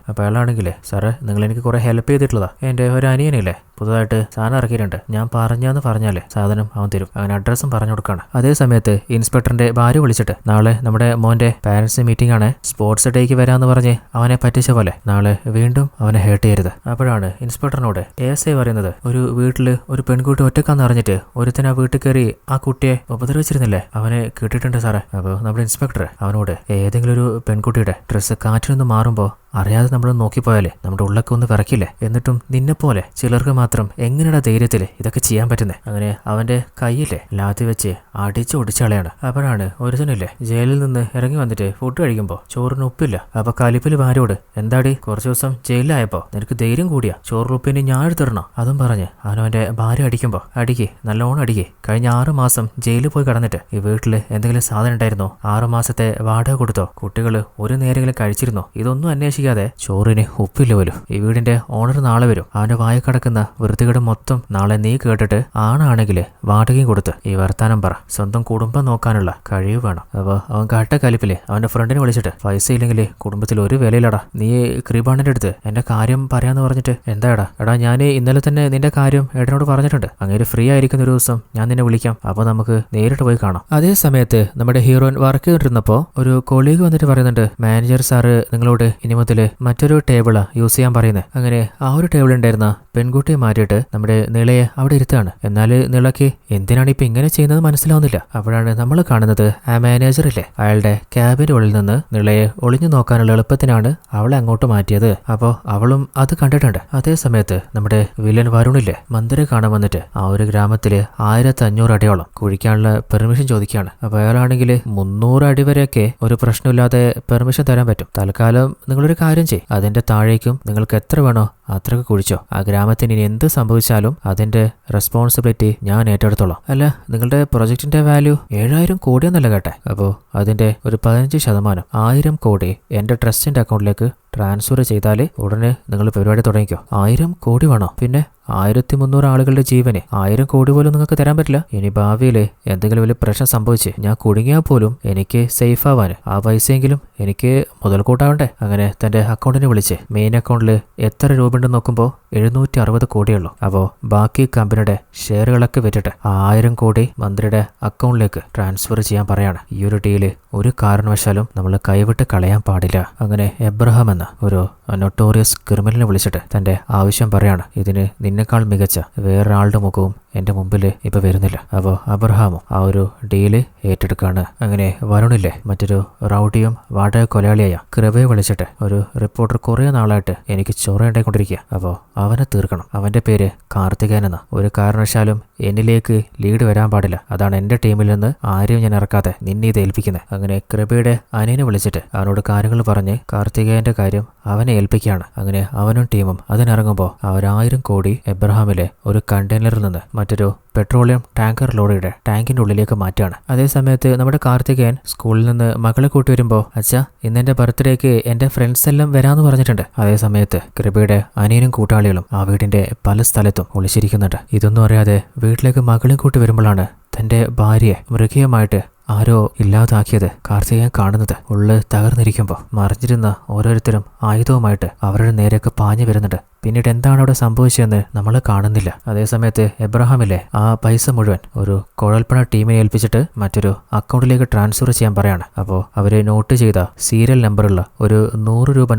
അപ്പോൾ അയാളാണെങ്കിലേ, സാറേ നിങ്ങൾ എനിക്ക് കുറെ ഹെൽപ്പ് ചെയ്തിട്ടുള്ളതാ, എൻ്റെ ഒരു അനിയനില്ലേ പുതുതായിട്ട് സാധനം ഇറക്കിയിട്ടുണ്ട്, ഞാൻ പറഞ്ഞാന്ന് പറഞ്ഞാലേ സാധനം അവൻ തരും. അങ്ങനെ അഡ്രസ്സും പറഞ്ഞു കൊടുക്കാണ്. അതേ സമയത്ത് ഇൻസ്പെക്ടറിന്റെ ഭാര്യ വിളിച്ചിട്ട് നാളെ നമ്മുടെ മോന്റെ പാരന്റ്സ് മീറ്റിംഗ് ആണ്, സ്പോർട്സ് ഡേക്ക് വരാന്ന് പറഞ്ഞ് അവനെ പറ്റിച്ച പോലെ നാളെ വീണ്ടും അവനെ ഹേർട്ട് ചെയ്യരുത്. അപ്പോഴാണ് ഇൻസ്പെക്ടറിനോട് SI പറയുന്നത്, ഒരു വീട്ടില് ഒരു പെൺകുട്ടി ഒറ്റക്കാന്ന് അറിഞ്ഞിട്ട് ഒരുത്തൻ ആ വീട്ടിൽ കയറി ആ കുട്ടിയെ ഉപദ്രവിച്ചിരുന്നില്ലേ, അവനെ കിട്ടിയിട്ടുണ്ട് സാറേ. അപ്പോൾ നമ്മുടെ ഇൻസ്പെക്ടർ അവനോട് ഏതെങ്കിലും ഒരു പെൺകുട്ടിയുടെ ഡ്രസ്സ് കാറ്റിൽ നിന്ന് മാറുമ്പോൾ അറിയാതെ നമ്മൾ നോക്കിപ്പോയാലേ നമ്മുടെ ഉള്ളൊക്കെ ഒന്ന് വിറക്കില്ലേ? എന്നിട്ടും നിന്നെപ്പോലെ ചിലർക്ക് മാത്രം എങ്ങനെയുള്ള ധൈര്യത്തിൽ ഇതൊക്കെ ചെയ്യാൻ പറ്റുന്നത്? അങ്ങനെ അവന്റെ കയ്യിലെ ലാത്തി വെച്ച് അടിച്ച് ഒടിച്ചളയാണ്. അപ്പോഴാണ് ഒരുത്തനില്ലേ ജയിലിൽ നിന്ന് ഇറങ്ങി വന്നിട്ട് ഫുഡ് കഴിക്കുമ്പോൾ ചോറിന് ഉപ്പില്ല. അപ്പൊ കലിപ്പിൽ ഭാര്യയോട്, എന്താടി കുറച്ചു ദിവസം ജയിലിലായപ്പോ നിനക്ക് ധൈര്യം കൂടിയാ, ചോറിന് ഉപ്പിന് ഞാൻ എടുത്തിടണോ? അതും പറഞ്ഞ് അവനവന്റെ ഭാര്യ അടിക്കുമ്പോൾ, അടിക്ക് നല്ലോണം അടിക്ക്, കഴിഞ്ഞ 6 മാസം ജയിലിൽ പോയി കടന്നിട്ട് ഈ വീട്ടില് എന്തെങ്കിലും സാധനം ഉണ്ടായിരുന്നോ? 6 മാസത്തെ വാടക കൊടുത്തോ? കുട്ടികള് ഒരു നേരെങ്കിലും കഴിച്ചിരുന്നോ? ഇതൊന്നും അന്വേഷിക്കും ചോറിന് ഉപ്പില്ല പോലും. ഈ വീടിന്റെ ഓണർ നാളെ വരും. അവന്റെ വായ കിടക്കുന്ന വൃത്തികേട് മൊത്തം നാളെ നീ കേട്ടിട്ട് ആണാണെങ്കിൽ വാടകയും കൊടുത്ത് ഈ വർത്താനം പറ. സ്വന്തം കുടുംബം നോക്കാനുള്ള കഴിവ് വേണം. അപ്പൊ അവൻ കാട്ട കലിപ്പില് അവന്റെ ഫ്രണ്ടിനെ വിളിച്ചിട്ട്, പൈസ ഇല്ലെങ്കിൽ കുടുംബത്തിൽ ഒരു വിലയിലടാ, നീ ക്രീബാണിന്റെ അടുത്ത് എന്റെ കാര്യം പറയാന്ന് പറഞ്ഞിട്ട്, എന്താടാ എടാ ഞാൻ ഇന്നലെ തന്നെ നിന്റെ കാര്യം ഏട്ടനോട് പറഞ്ഞിട്ടുണ്ട്, അങ്ങനെ ഫ്രീ ആയിരിക്കുന്ന ഒരു ദിവസം ഞാൻ നിന്നെ വിളിക്കാം, അപ്പൊ നമുക്ക് നേരിട്ട് പോയി കാണാം. അതേ സമയത്ത് നമ്മുടെ ഹീറോയിൻ വർക്ക് ചെയ്തിരുന്നപ്പോ ഒരു കൊളീഗ് വന്നിട്ട് പറയുന്നുണ്ട്, മാനേജർ സാറ് നിങ്ങളോട് ഇനി മുതൽ മറ്റൊരു ടേബിളാ യൂസ് ചെയ്യാൻ പറയുന്നത്. അങ്ങനെ ആ ഒരു ടേബിൾ ഉണ്ടായിരുന്ന പെൺകുട്ടിയെ മാറ്റിയിട്ട് നമ്മുടെ നിളയെ അവിടെ ഇരുത്താണ്. എന്നാൽ നിളയ്ക്ക് എന്തിനാണ് ഇപ്പൊ ഇങ്ങനെ ചെയ്യുന്നത് മനസ്സിലാവുന്നില്ല. അപ്പോഴാണ് നമ്മൾ കാണുന്നത് ആ മാനേജർ ഇല്ലേ അയാളുടെ ക്യാബിന്റെ ഉള്ളിൽ നിന്ന് നിളയെ ഒളിഞ്ഞു നോക്കാനുള്ള എളുപ്പത്തിനാണ് അവളെ അങ്ങോട്ട് മാറ്റിയത്. അപ്പോൾ അവളും അത് കണ്ടിട്ടുണ്ട്. അതേ സമയത്ത് നമ്മുടെ വില്ലൻ വരുണില്ലേ മന്ദിരം കാണാൻ വന്നിട്ട് ആ ഒരു ഗ്രാമത്തില് 1500 അടിയോളം കുഴിക്കാനുള്ള പെർമിഷൻ ചോദിക്കുകയാണ്. അപ്പൊ അയാളാണെങ്കിൽ 300 അടി വരെയൊക്കെ ഒരു പ്രശ്നമില്ലാതെ പെർമിഷൻ തരാൻ പറ്റും. തൽക്കാലം നിങ്ങളൊരു കാര്യം ചെയ്യും, അതിന്റെ താഴേക്കും നിങ്ങൾക്ക് എത്ര വേണോ അത്രക്ക് കുഴിച്ചോ, ആ ഗ്രാമത്തിന് ഇനി എന്ത് സംഭവിച്ചാലും അതിന്റെ റെസ്പോൺസിബിലിറ്റി ഞാൻ ഏറ്റെടുത്തോളാം. അല്ല നിങ്ങളുടെ പ്രൊജക്ടിന്റെ വാല്യൂ 7000 കോടിയെന്നല്ല കേട്ടെ. അപ്പോൾ അതിന്റെ ഒരു 15% 1000 കോടി എന്റെ ട്രസ്റ്റിന്റെ അക്കൗണ്ടിലേക്ക് ട്രാൻസ്ഫർ ചെയ്താൽ ഉടനെ നിങ്ങൾ പരിപാടി തുടങ്ങിക്കോ. 1000 കോടി വേണോ? പിന്നെ 1300 ആളുകളുടെ ജീവന് 1000 കോടി പോലും നിങ്ങൾക്ക് തരാൻ പറ്റില്ല. ഇനി ഭാവിയിൽ എന്തെങ്കിലും വലിയ പ്രശ്നം സംഭവിച്ച് ഞാൻ കുടുങ്ങിയാൽ പോലും എനിക്ക് സേഫ് ആവാന് ആ പൈസയെങ്കിലും എനിക്ക് മുതൽക്കൂട്ടാവണ്ടേ. അങ്ങനെ തന്റെ അക്കൗണ്ടിനെ വിളിച്ച് മെയിൻ അക്കൗണ്ടിൽ എത്ര രൂപ ഉണ്ടെന്ന് നോക്കുമ്പോൾ 760 കോടിയുള്ളൂ. അപ്പോൾ ബാക്കി കമ്പനിയുടെ ഷെയറുകളൊക്കെ വിറ്റിട്ട് 1000 കോടി മന്ത്രിയുടെ അക്കൗണ്ടിലേക്ക് ട്രാൻസ്ഫർ ചെയ്യാൻ പറയാണ്. ഈ ഒരു ഡീല് ഒരു കാരണവശാലും നമ്മൾ കൈവിട്ട് കളയാൻ പാടില്ല. അങ്ങനെ എബ്രഹാം എന്ന ഒരു നൊട്ടോറിയസ് ക്രിമിനലിനെ വിളിച്ചിട്ട് തന്റെ ആവശ്യം പറയാണ്. ഇതിന് നിന്നെക്കാൾ മികച്ച വേറൊരാളുടെ മുഖവും എന്റെ മുമ്പിൽ ഇപ്പൊ വരുന്നില്ല. അപ്പോൾ അബ്രഹാമും ആ ഒരു ഡീല് ഏറ്റെടുക്കാണ്. അങ്ങനെ വരുണില്ലേ മറ്റൊരു റൗഡിയും വാടക കൊലയാളിയായ കൃപയെ വിളിച്ചിട്ട്, ഒരു റിപ്പോർട്ടർ കുറെ നാളായിട്ട് എനിക്ക് ചൊറയുണ്ടായിക്കൊണ്ടിരിക്കുക, അപ്പോൾ അവനെ തീർക്കണം. അവന്റെ പേര് കാർത്തികേയൻ എന്ന. ഒരു കാരണവശാലും എന്നിലേക്ക് ലീഡ് വരാൻ പാടില്ല. അതാണ് എന്റെ ടീമിൽ നിന്ന് ആരെയും ഞാൻ ഇറക്കാതെ നിന്നെ ഇത് ഏൽപ്പിക്കുന്നത്. അങ്ങനെ കൃപയുടെ അനിയനെ വിളിച്ചിട്ട് അവനോട് കാര്യങ്ങൾ പറഞ്ഞ് കാർത്തികേയന്റെ കാര്യം അവനെ ഏൽപ്പിക്കുകയാണ്. അങ്ങനെ അവനും ടീമും അതിനിറങ്ങുമ്പോൾ അവർ 1000 കോടി എബ്രഹാമിലെ ഒരു കണ്ടെയ്നറിൽ നിന്ന് മറ്റൊരു പെട്രോളിയം ടാങ്കർ ലോറിയുടെ ടാങ്കിന്റെ ഉള്ളിലേക്ക് മാറ്റുകയാണ്. അതേസമയത്ത് നമ്മുടെ കാർത്തികേയൻ സ്കൂളിൽ നിന്ന് മകളെ കൂട്ടി വരുമ്പോൾ, അച്ഛാ ഇന്നെന്റെ ബർത്ത്ഡേക്ക് എന്റെ ഫ്രണ്ട്സ് എല്ലാം വരാന്ന് പറഞ്ഞിട്ടുണ്ട്. അതേസമയത്ത് കൃപയുടെ അനിയനും കൂട്ടാളികളും ആ വീടിന്റെ പല സ്ഥലത്തും ഒളിച്ചിരിക്കുന്നുണ്ട്. ഇതൊന്നും അറിയാതെ വീട്ടിലേക്ക് മകളെയും കൂട്ടി വരുമ്പോഴാണ് തന്റെ ഭാര്യയെ മൃഗീയമായിട്ട് ആരോ ഇല്ലാതാക്കിയത് കാർത്തികേയൻ കാണുന്നത്. ഉള്ള് തകർന്നിരിക്കുമ്പോൾ മറിഞ്ഞിരുന്ന ഓരോരുത്തരും ആയുധവുമായിട്ട് അവരുടെ നേരേക്ക് പാഞ്ഞു വരുന്നുണ്ട്. പിന്നീട് എന്താണ് അവിടെ സംഭവിച്ചതെന്ന് നമ്മൾ കാണുന്നില്ല. അതേസമയത്ത് എബ്രഹാമിലെ ആ പൈസ മുഴുവൻ ഒരു കുഴൽപ്പണ ടീമിനെ ഏൽപ്പിച്ചിട്ട് മറ്റൊരു അക്കൗണ്ടിലേക്ക് ട്രാൻസ്ഫർ ചെയ്യാൻ പറയാണ്. അപ്പോൾ അവര് നോട്ട് ചെയ്ത സീരിയൽ നമ്പറുള്ള ഒരു 100 രൂപ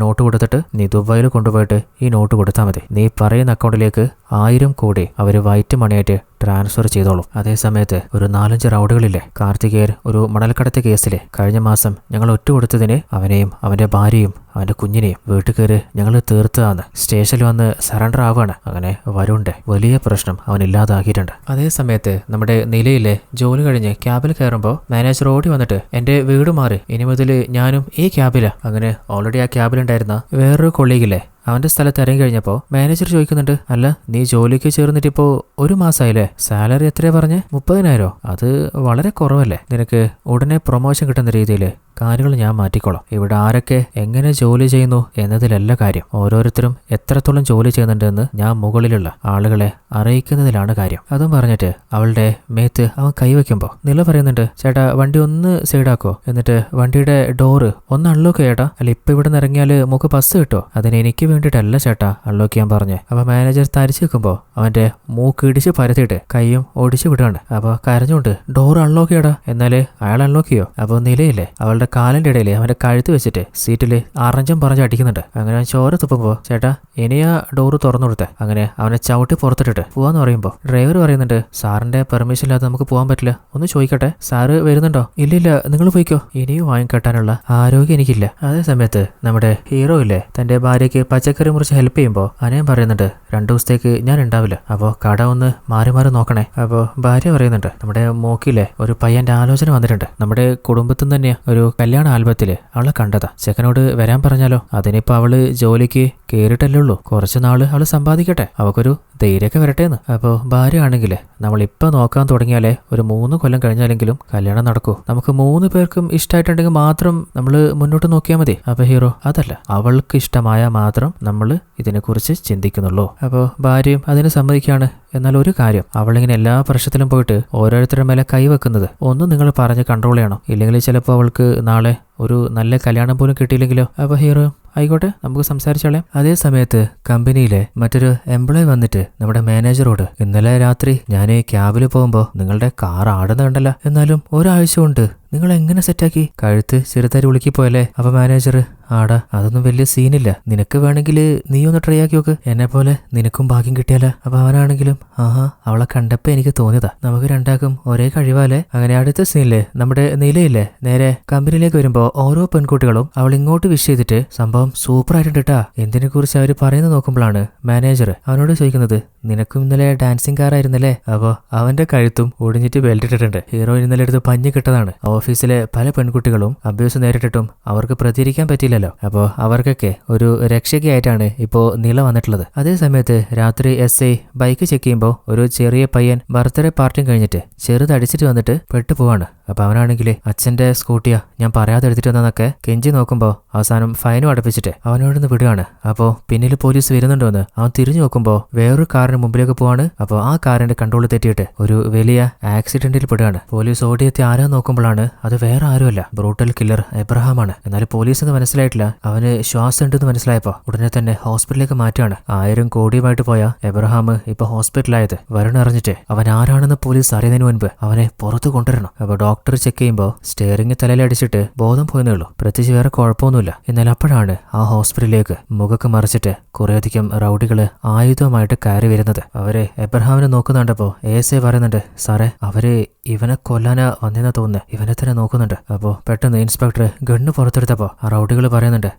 നോട്ട് കൊടുത്തിട്ട്, നീ ദുബായിൽ കൊണ്ടുപോയിട്ട് ഈ നോട്ട് കൊടുത്താൽ മതി. നീ പറയുന്ന അക്കൗണ്ടിലേക്ക് 1000 കോടി അവര് വൈറ്റ് മണിയായിട്ട് ട്രാൻസ്ഫർ ചെയ്തോളും. അതേസമയത്ത് ഒരു 4-5 റൗഡുകളില്ലേ കാർത്തികേയൻ ഒരു മണൽക്കടത്ത് കേസില് കഴിഞ്ഞ മാസം ഞങ്ങൾ ഒറ്റുകൊടുത്തതിന് അവനെയും അവന്റെ ഭാര്യയും അവന്റെ കുഞ്ഞിനെയും വീട്ടിൽ കയറി ഞങ്ങൾ തീർത്തതാന്ന് സ്റ്റേഷനിൽ വന്ന് സറണ്ടർ ആവുകയാണ്. അങ്ങനെ വരുണിന്റെ വലിയ പ്രശ്നം അവൻ ഇല്ലാതാക്കിയിട്ടുണ്ട്. അതേ സമയത്ത് നമ്മുടെ നിലയിലെ ജോലി കഴിഞ്ഞ് ക്യാബിൽ കയറുമ്പോൾ മാനേജർ ഓടി വന്നിട്ട് എന്റെ വീട് മാറി, ഇനി മുതൽ ഞാനും ഈ ക്യാബിലാ. അങ്ങനെ ഓൾറെഡി ആ ക്യാബിലുണ്ടായിരുന്ന വേറൊരു കൊളീഗില്ലേ അവന്റെ സ്ഥലത്ത് ഇറങ്ങി കഴിഞ്ഞപ്പോ മാനേജർ ചോദിക്കുന്നുണ്ട്, അല്ല നീ ജോലിക്ക് ചേർന്നിട്ട് ഇപ്പോ 1 മാസമായില്ലേ, സാലറി എത്രയാ പറഞ്ഞ്? 30,000. അത് വളരെ കുറവല്ലേ? നിനക്ക് ഉടനെ പ്രൊമോഷൻ കിട്ടുന്ന രീതിയിൽ കാര്യങ്ങൾ ഞാൻ മാറ്റിക്കോളാം. ഇവിടെ ആരൊക്കെ എങ്ങനെ ജോലി ചെയ്യുന്നു എന്നതിലല്ല കാര്യം, ഓരോരുത്തരും എത്രത്തോളം ജോലി ചെയ്യുന്നുണ്ടെന്ന് ഞാൻ മുകളിലുള്ള ആളുകളെ അറിയിക്കുന്നതിലാണ് കാര്യം. അതും പറഞ്ഞിട്ട് അവളുടെ മേത്ത് അവൻ കൈവയ്ക്കുമ്പോ നില പറയുന്നുണ്ട്, ചേട്ടാ വണ്ടി ഒന്ന് സൈഡാക്കോ, എന്നിട്ട് വണ്ടിയുടെ ഡോറ് ഒന്ന് അൺലോക്ക് ചേട്ടാ, അല്ല ഇപ്പൊ ഇവിടെ നിന്ന് ഇറങ്ങിയാൽ നമുക്ക് ബസ് കിട്ടോ, അതിന് എനിക്ക് വേണ്ടിയിട്ടല്ല ചേട്ടാ അൺലോക്ക് ചെയ്യാൻ പറഞ്ഞ്. അപ്പൊ മാനേജർ തരിച്ചു വെക്കുമ്പോ അവന്റെ മൂക്ക് ഇടിച്ച് പരത്തിയിട്ട് കൈയും ഓടിച്ചു വിടുകയാണ്. അപ്പൊ കരഞ്ഞുകൊണ്ട് ഡോർ അൺലോക്ക് ചെയ്യടാ. എന്നാല് അയാൾ അൺലോക്ക് ചെയ്യോ? അപ്പൊ നിലയില്ലേ അവളുടെ കാലിന്റെ ഇടയിൽ അവന്റെ കഴുത്ത് വെച്ചിട്ട് സീറ്റില് അറഞ്ചം പറഞ്ഞ് അടിക്കുന്നുണ്ട്. അങ്ങനെ ചോര തുപ്പുമ്പോ ചേട്ടാ ഇനിയാ ഡോറ് തുറന്നു കൊടുത്തേ. അങ്ങനെ അവനെ ചവിട്ടി പുറത്തിട്ടിട്ട് പോവാന്ന് പറയുമ്പോ ഡ്രൈവർ പറയുന്നുണ്ട്, സാറിന്റെ പെർമിഷൻ ഇല്ലാതെ നമുക്ക് പോകാൻ പറ്റില്ല, ഒന്ന് ചോദിക്കട്ടെ, സാറ് വരുന്നുണ്ടോ? ഇല്ലില്ല നിങ്ങൾ പോയിക്കോ, ഇനിയും വാങ്ങിക്കെട്ടാനുള്ള ആരോഗ്യം എനിക്കില്ല. അതേ സമയത്ത് നമ്മുടെ ഹീറോ ഇല്ലേ തന്റെ ഭാര്യയ്ക്ക് പച്ചക്കറി മുറിച്ച് ഹെൽപ്പ് ചെയ്യുമ്പോൾ അനയം പറയുന്നുണ്ട്, 2 ദിവസത്തേക്ക് ഞാൻ ഉണ്ടാവില്ല, അപ്പോൾ കട ഒന്ന് മാറി മാറി നോക്കണേ. അപ്പോൾ ഭാര്യ പറയുന്നുണ്ട്, നമ്മുടെ മോക്കിലെ ഒരു പയ്യന്റെ ആലോചന വന്നിട്ടുണ്ട്, നമ്മുടെ കുടുംബത്തിൽ നിന്ന് തന്നെ ഒരു കല്യാണ ആൽബത്തില് അവളെ കണ്ടതാ, ചെക്കനോട് വരാൻ പറഞ്ഞാലോ? അതിനിപ്പോ അവള് ജോലിക്ക് കേറിട്ടല്ലേ ഉള്ളൂ, കുറച്ചു നാള് അവള് സമ്പാദിക്കട്ടെ, അവക്കൊരു ധൈര്യമൊക്കെ വരട്ടേന്ന്. അപ്പോൾ ഭാര്യ ആണെങ്കിൽ നമ്മളിപ്പോൾ നോക്കാൻ തുടങ്ങിയാലേ ഒരു 3 കൊല്ലം കഴിഞ്ഞാലെങ്കിലും കല്യാണം നടക്കൂ, നമുക്ക് 3 പേർക്കും ഇഷ്ടമായിട്ടുണ്ടെങ്കിൽ മാത്രം നമ്മൾ മുന്നോട്ട് നോക്കിയാൽ മതി. അപ്പൊ ഹീറോ അതല്ല, അവൾക്ക് ഇഷ്ടമായ മാത്രം നമ്മൾ ഇതിനെക്കുറിച്ച് ചിന്തിക്കുന്നുള്ളൂ. അപ്പോൾ ഭാര്യയും അതിന് സമ്മതിക്കുകയാണ്. എന്നാൽ ഒരു കാര്യം, അവളിങ്ങനെ എല്ലാ പ്രശ്നത്തിലും പോയിട്ട് ഓരോരുത്തരുടെ മേലെ കൈവെക്കുന്നത് ഒന്നും നിങ്ങൾ പറഞ്ഞ് കൺട്രോൾ ചെയ്യണം, ഇല്ലെങ്കിൽ ചിലപ്പോൾ അവൾക്ക് നാളെ ഒരു നല്ല കല്യാണം പോലും കിട്ടിയില്ലെങ്കിലോ? അപ്പൊ ഹീറോ ആയിക്കോട്ടെ നമുക്ക് സംസാരിച്ചോളാം. അതേ സമയത്ത് കമ്പനിയിലെ മറ്റൊരു എംപ്ലോയി വന്നിട്ട് നമ്മുടെ മാനേജറോട്, ഇന്നലെ രാത്രി ഞാൻ ക്യാബിൽ പോകുമ്പോൾ നിങ്ങളുടെ കാർ ആടുന്നുണ്ടല്ലോ, എന്നാലും ഒരാഴ്ച കൊണ്ട് നിങ്ങൾ എങ്ങനെ സെറ്റാക്കി? കഴുത്ത് ചെറുതാരി ഉളുക്കി പോയല്ലേ? അപ്പൊ മാനേജർ, ആടാ അതൊന്നും വലിയ സീനില്ല, നിനക്ക് വേണമെങ്കിൽ നീ ഒന്ന് ട്രൈ ആക്കി നോക്ക്, എന്നെ പോലെ നിനക്കും ഭാഗ്യം കിട്ടിയാലോ. അപ്പൊ അവനാണെങ്കിലും ആഹാ അവളെ കണ്ടപ്പോ എനിക്ക് തോന്നിയതാ, നമുക്ക് രണ്ടാക്കും ഒരേ കഴിവാലേ. അങ്ങനെ അടുത്ത സീനില് നമ്മുടെ നിലയില്ലേ നേരെ കമ്പനിയിലേക്ക് വരുമ്പോ ഓരോ പെൺകുട്ടികളും അവൾ ഇങ്ങോട്ട് വിഷ് ചെയ്തിട്ട് സംഭവം സൂപ്പർ ആയിട്ടുണ്ട് കേട്ടാ എന്തിനെ കുറിച്ച് അവര് പറയുന്നത് നോക്കുമ്പോഴാണ് മാനേജർ അവനോട് ചോദിക്കുന്നത്, നിനക്കും ഇന്നലെ ഡാൻസിങ് കാറായിരുന്നല്ലേ? അപ്പൊ അവന്റെ കഴുത്തും ഒടിഞ്ഞിട്ട് ബെൽറ്റ് ഇട്ടിട്ടുണ്ട്. ഹീറോ ഇന്നലെ എടുത്ത് പഞ്ഞു കിട്ടതാണ്. ഓഫീസിലെ പല പെൺകുട്ടികളും അബ്യൂസ് നേരിട്ടിട്ടും അവർക്ക് പ്രതികരിക്കാൻ പറ്റിയില്ലല്ലോ. അപ്പോൾ അവർക്കൊക്കെ ഒരു രക്ഷകയായിട്ടാണ് ഇപ്പോൾ നില വന്നിട്ടുള്ളത്. അതേ സമയത്ത് രാത്രി SI ബൈക്ക് ചെക്ക് ചെയ്യുമ്പോൾ ഒരു ചെറിയ പയ്യൻ ബർത്ത്ഡേ പാർട്ടിയും കഴിഞ്ഞിട്ട് ചെറുതടിച്ചിട്ട് വന്നിട്ട് പെട്ടുപോവാണ്. അപ്പൊ അവനാണെങ്കിൽ അച്ഛന്റെ സ്കൂട്ടിയാ ഞാൻ പറയാതെ എടുത്തിട്ട് വന്നതൊക്കെ കെഞ്ചി നോക്കുമ്പോൾ അവസാനം ഫൈനും അടപ്പിച്ചിട്ട് അവനോടൊന്ന് വിടുകയാണ്. അപ്പോൾ പിന്നിൽ പോലീസ് വരുന്നുണ്ടോന്ന് അവൻ തിരിഞ്ഞു നോക്കുമ്പോൾ വേറൊരു കാറിന് മുമ്പിലേക്ക് പോവാണ്. അപ്പോൾ ആ കാറിന്റെ കൺട്രോൾ തെറ്റിയിട്ട് ഒരു വലിയ ആക്സിഡന്റിൽ പെടുകയാണ്. പോലീസ് ഓടിയെത്തി ആരാ നോക്കുമ്പോഴാണ് അത് വേറെ ആരുമല്ല, ബ്രൂട്ടൽ കില്ലർ എബ്രഹാമാണ്. എന്നാൽ പോലീസ് എന്ന് മനസ്സിലായിട്ടില്ല, അവന് ശ്വാസം ഉണ്ടെന്ന് മനസ്സിലായപ്പോ ഉടനെ തന്നെ ഹോസ്പിറ്റലിലേക്ക് മാറ്റുകയാണ്. 1000 കോടിയുമായിട്ട് പോയ എബ്രഹാം ഇപ്പൊ ഹോസ്പിറ്റലായത് വരണറിഞ്ഞിട്ട് അവൻ ആരാണെന്ന് പോലീസ് അറിയുന്നതിന് മുൻപ് അവനെ പുറത്തു കൊണ്ടുവരണം. അപ്പൊ ഡോക്ടർ ചെക്ക് ചെയ്യുമ്പോൾ സ്റ്റിയറിംഗ് തലയിലടിച്ചിട്ട് ബോധം പോയെന്നേ ഉള്ളൂ, പ്രത്യേകിച്ച് വേറെ കുഴപ്പമൊന്നുമില്ല. എന്നാൽ അപ്പോഴാണ് ആ ഹോസ്പിറ്റലിലേക്ക് മുഖക്ക് മറിച്ചിട്ട് കുറേയധികം റൗഡികള് ആയുധമായിട്ട് കയറി വരുന്നത്. അവരെ എബ്രഹാമിനെ നോക്കുന്നുണ്ടപ്പോ ASI പറയുന്നുണ്ട്, സാറേ അവര് ഇവനെ കൊല്ലാനാ വന്നെന്ന് തോന്നുന്നു, ഇവനെ തന്നെ നോക്കുന്നുണ്ട്. അപ്പോ പെട്ടെന്ന് ഇൻസ്പെക്ടർ ഗണ്ണ് പുറത്തെടുത്തപ്പോ ആ റൗഡികൾ പറയുന്നുണ്ട്,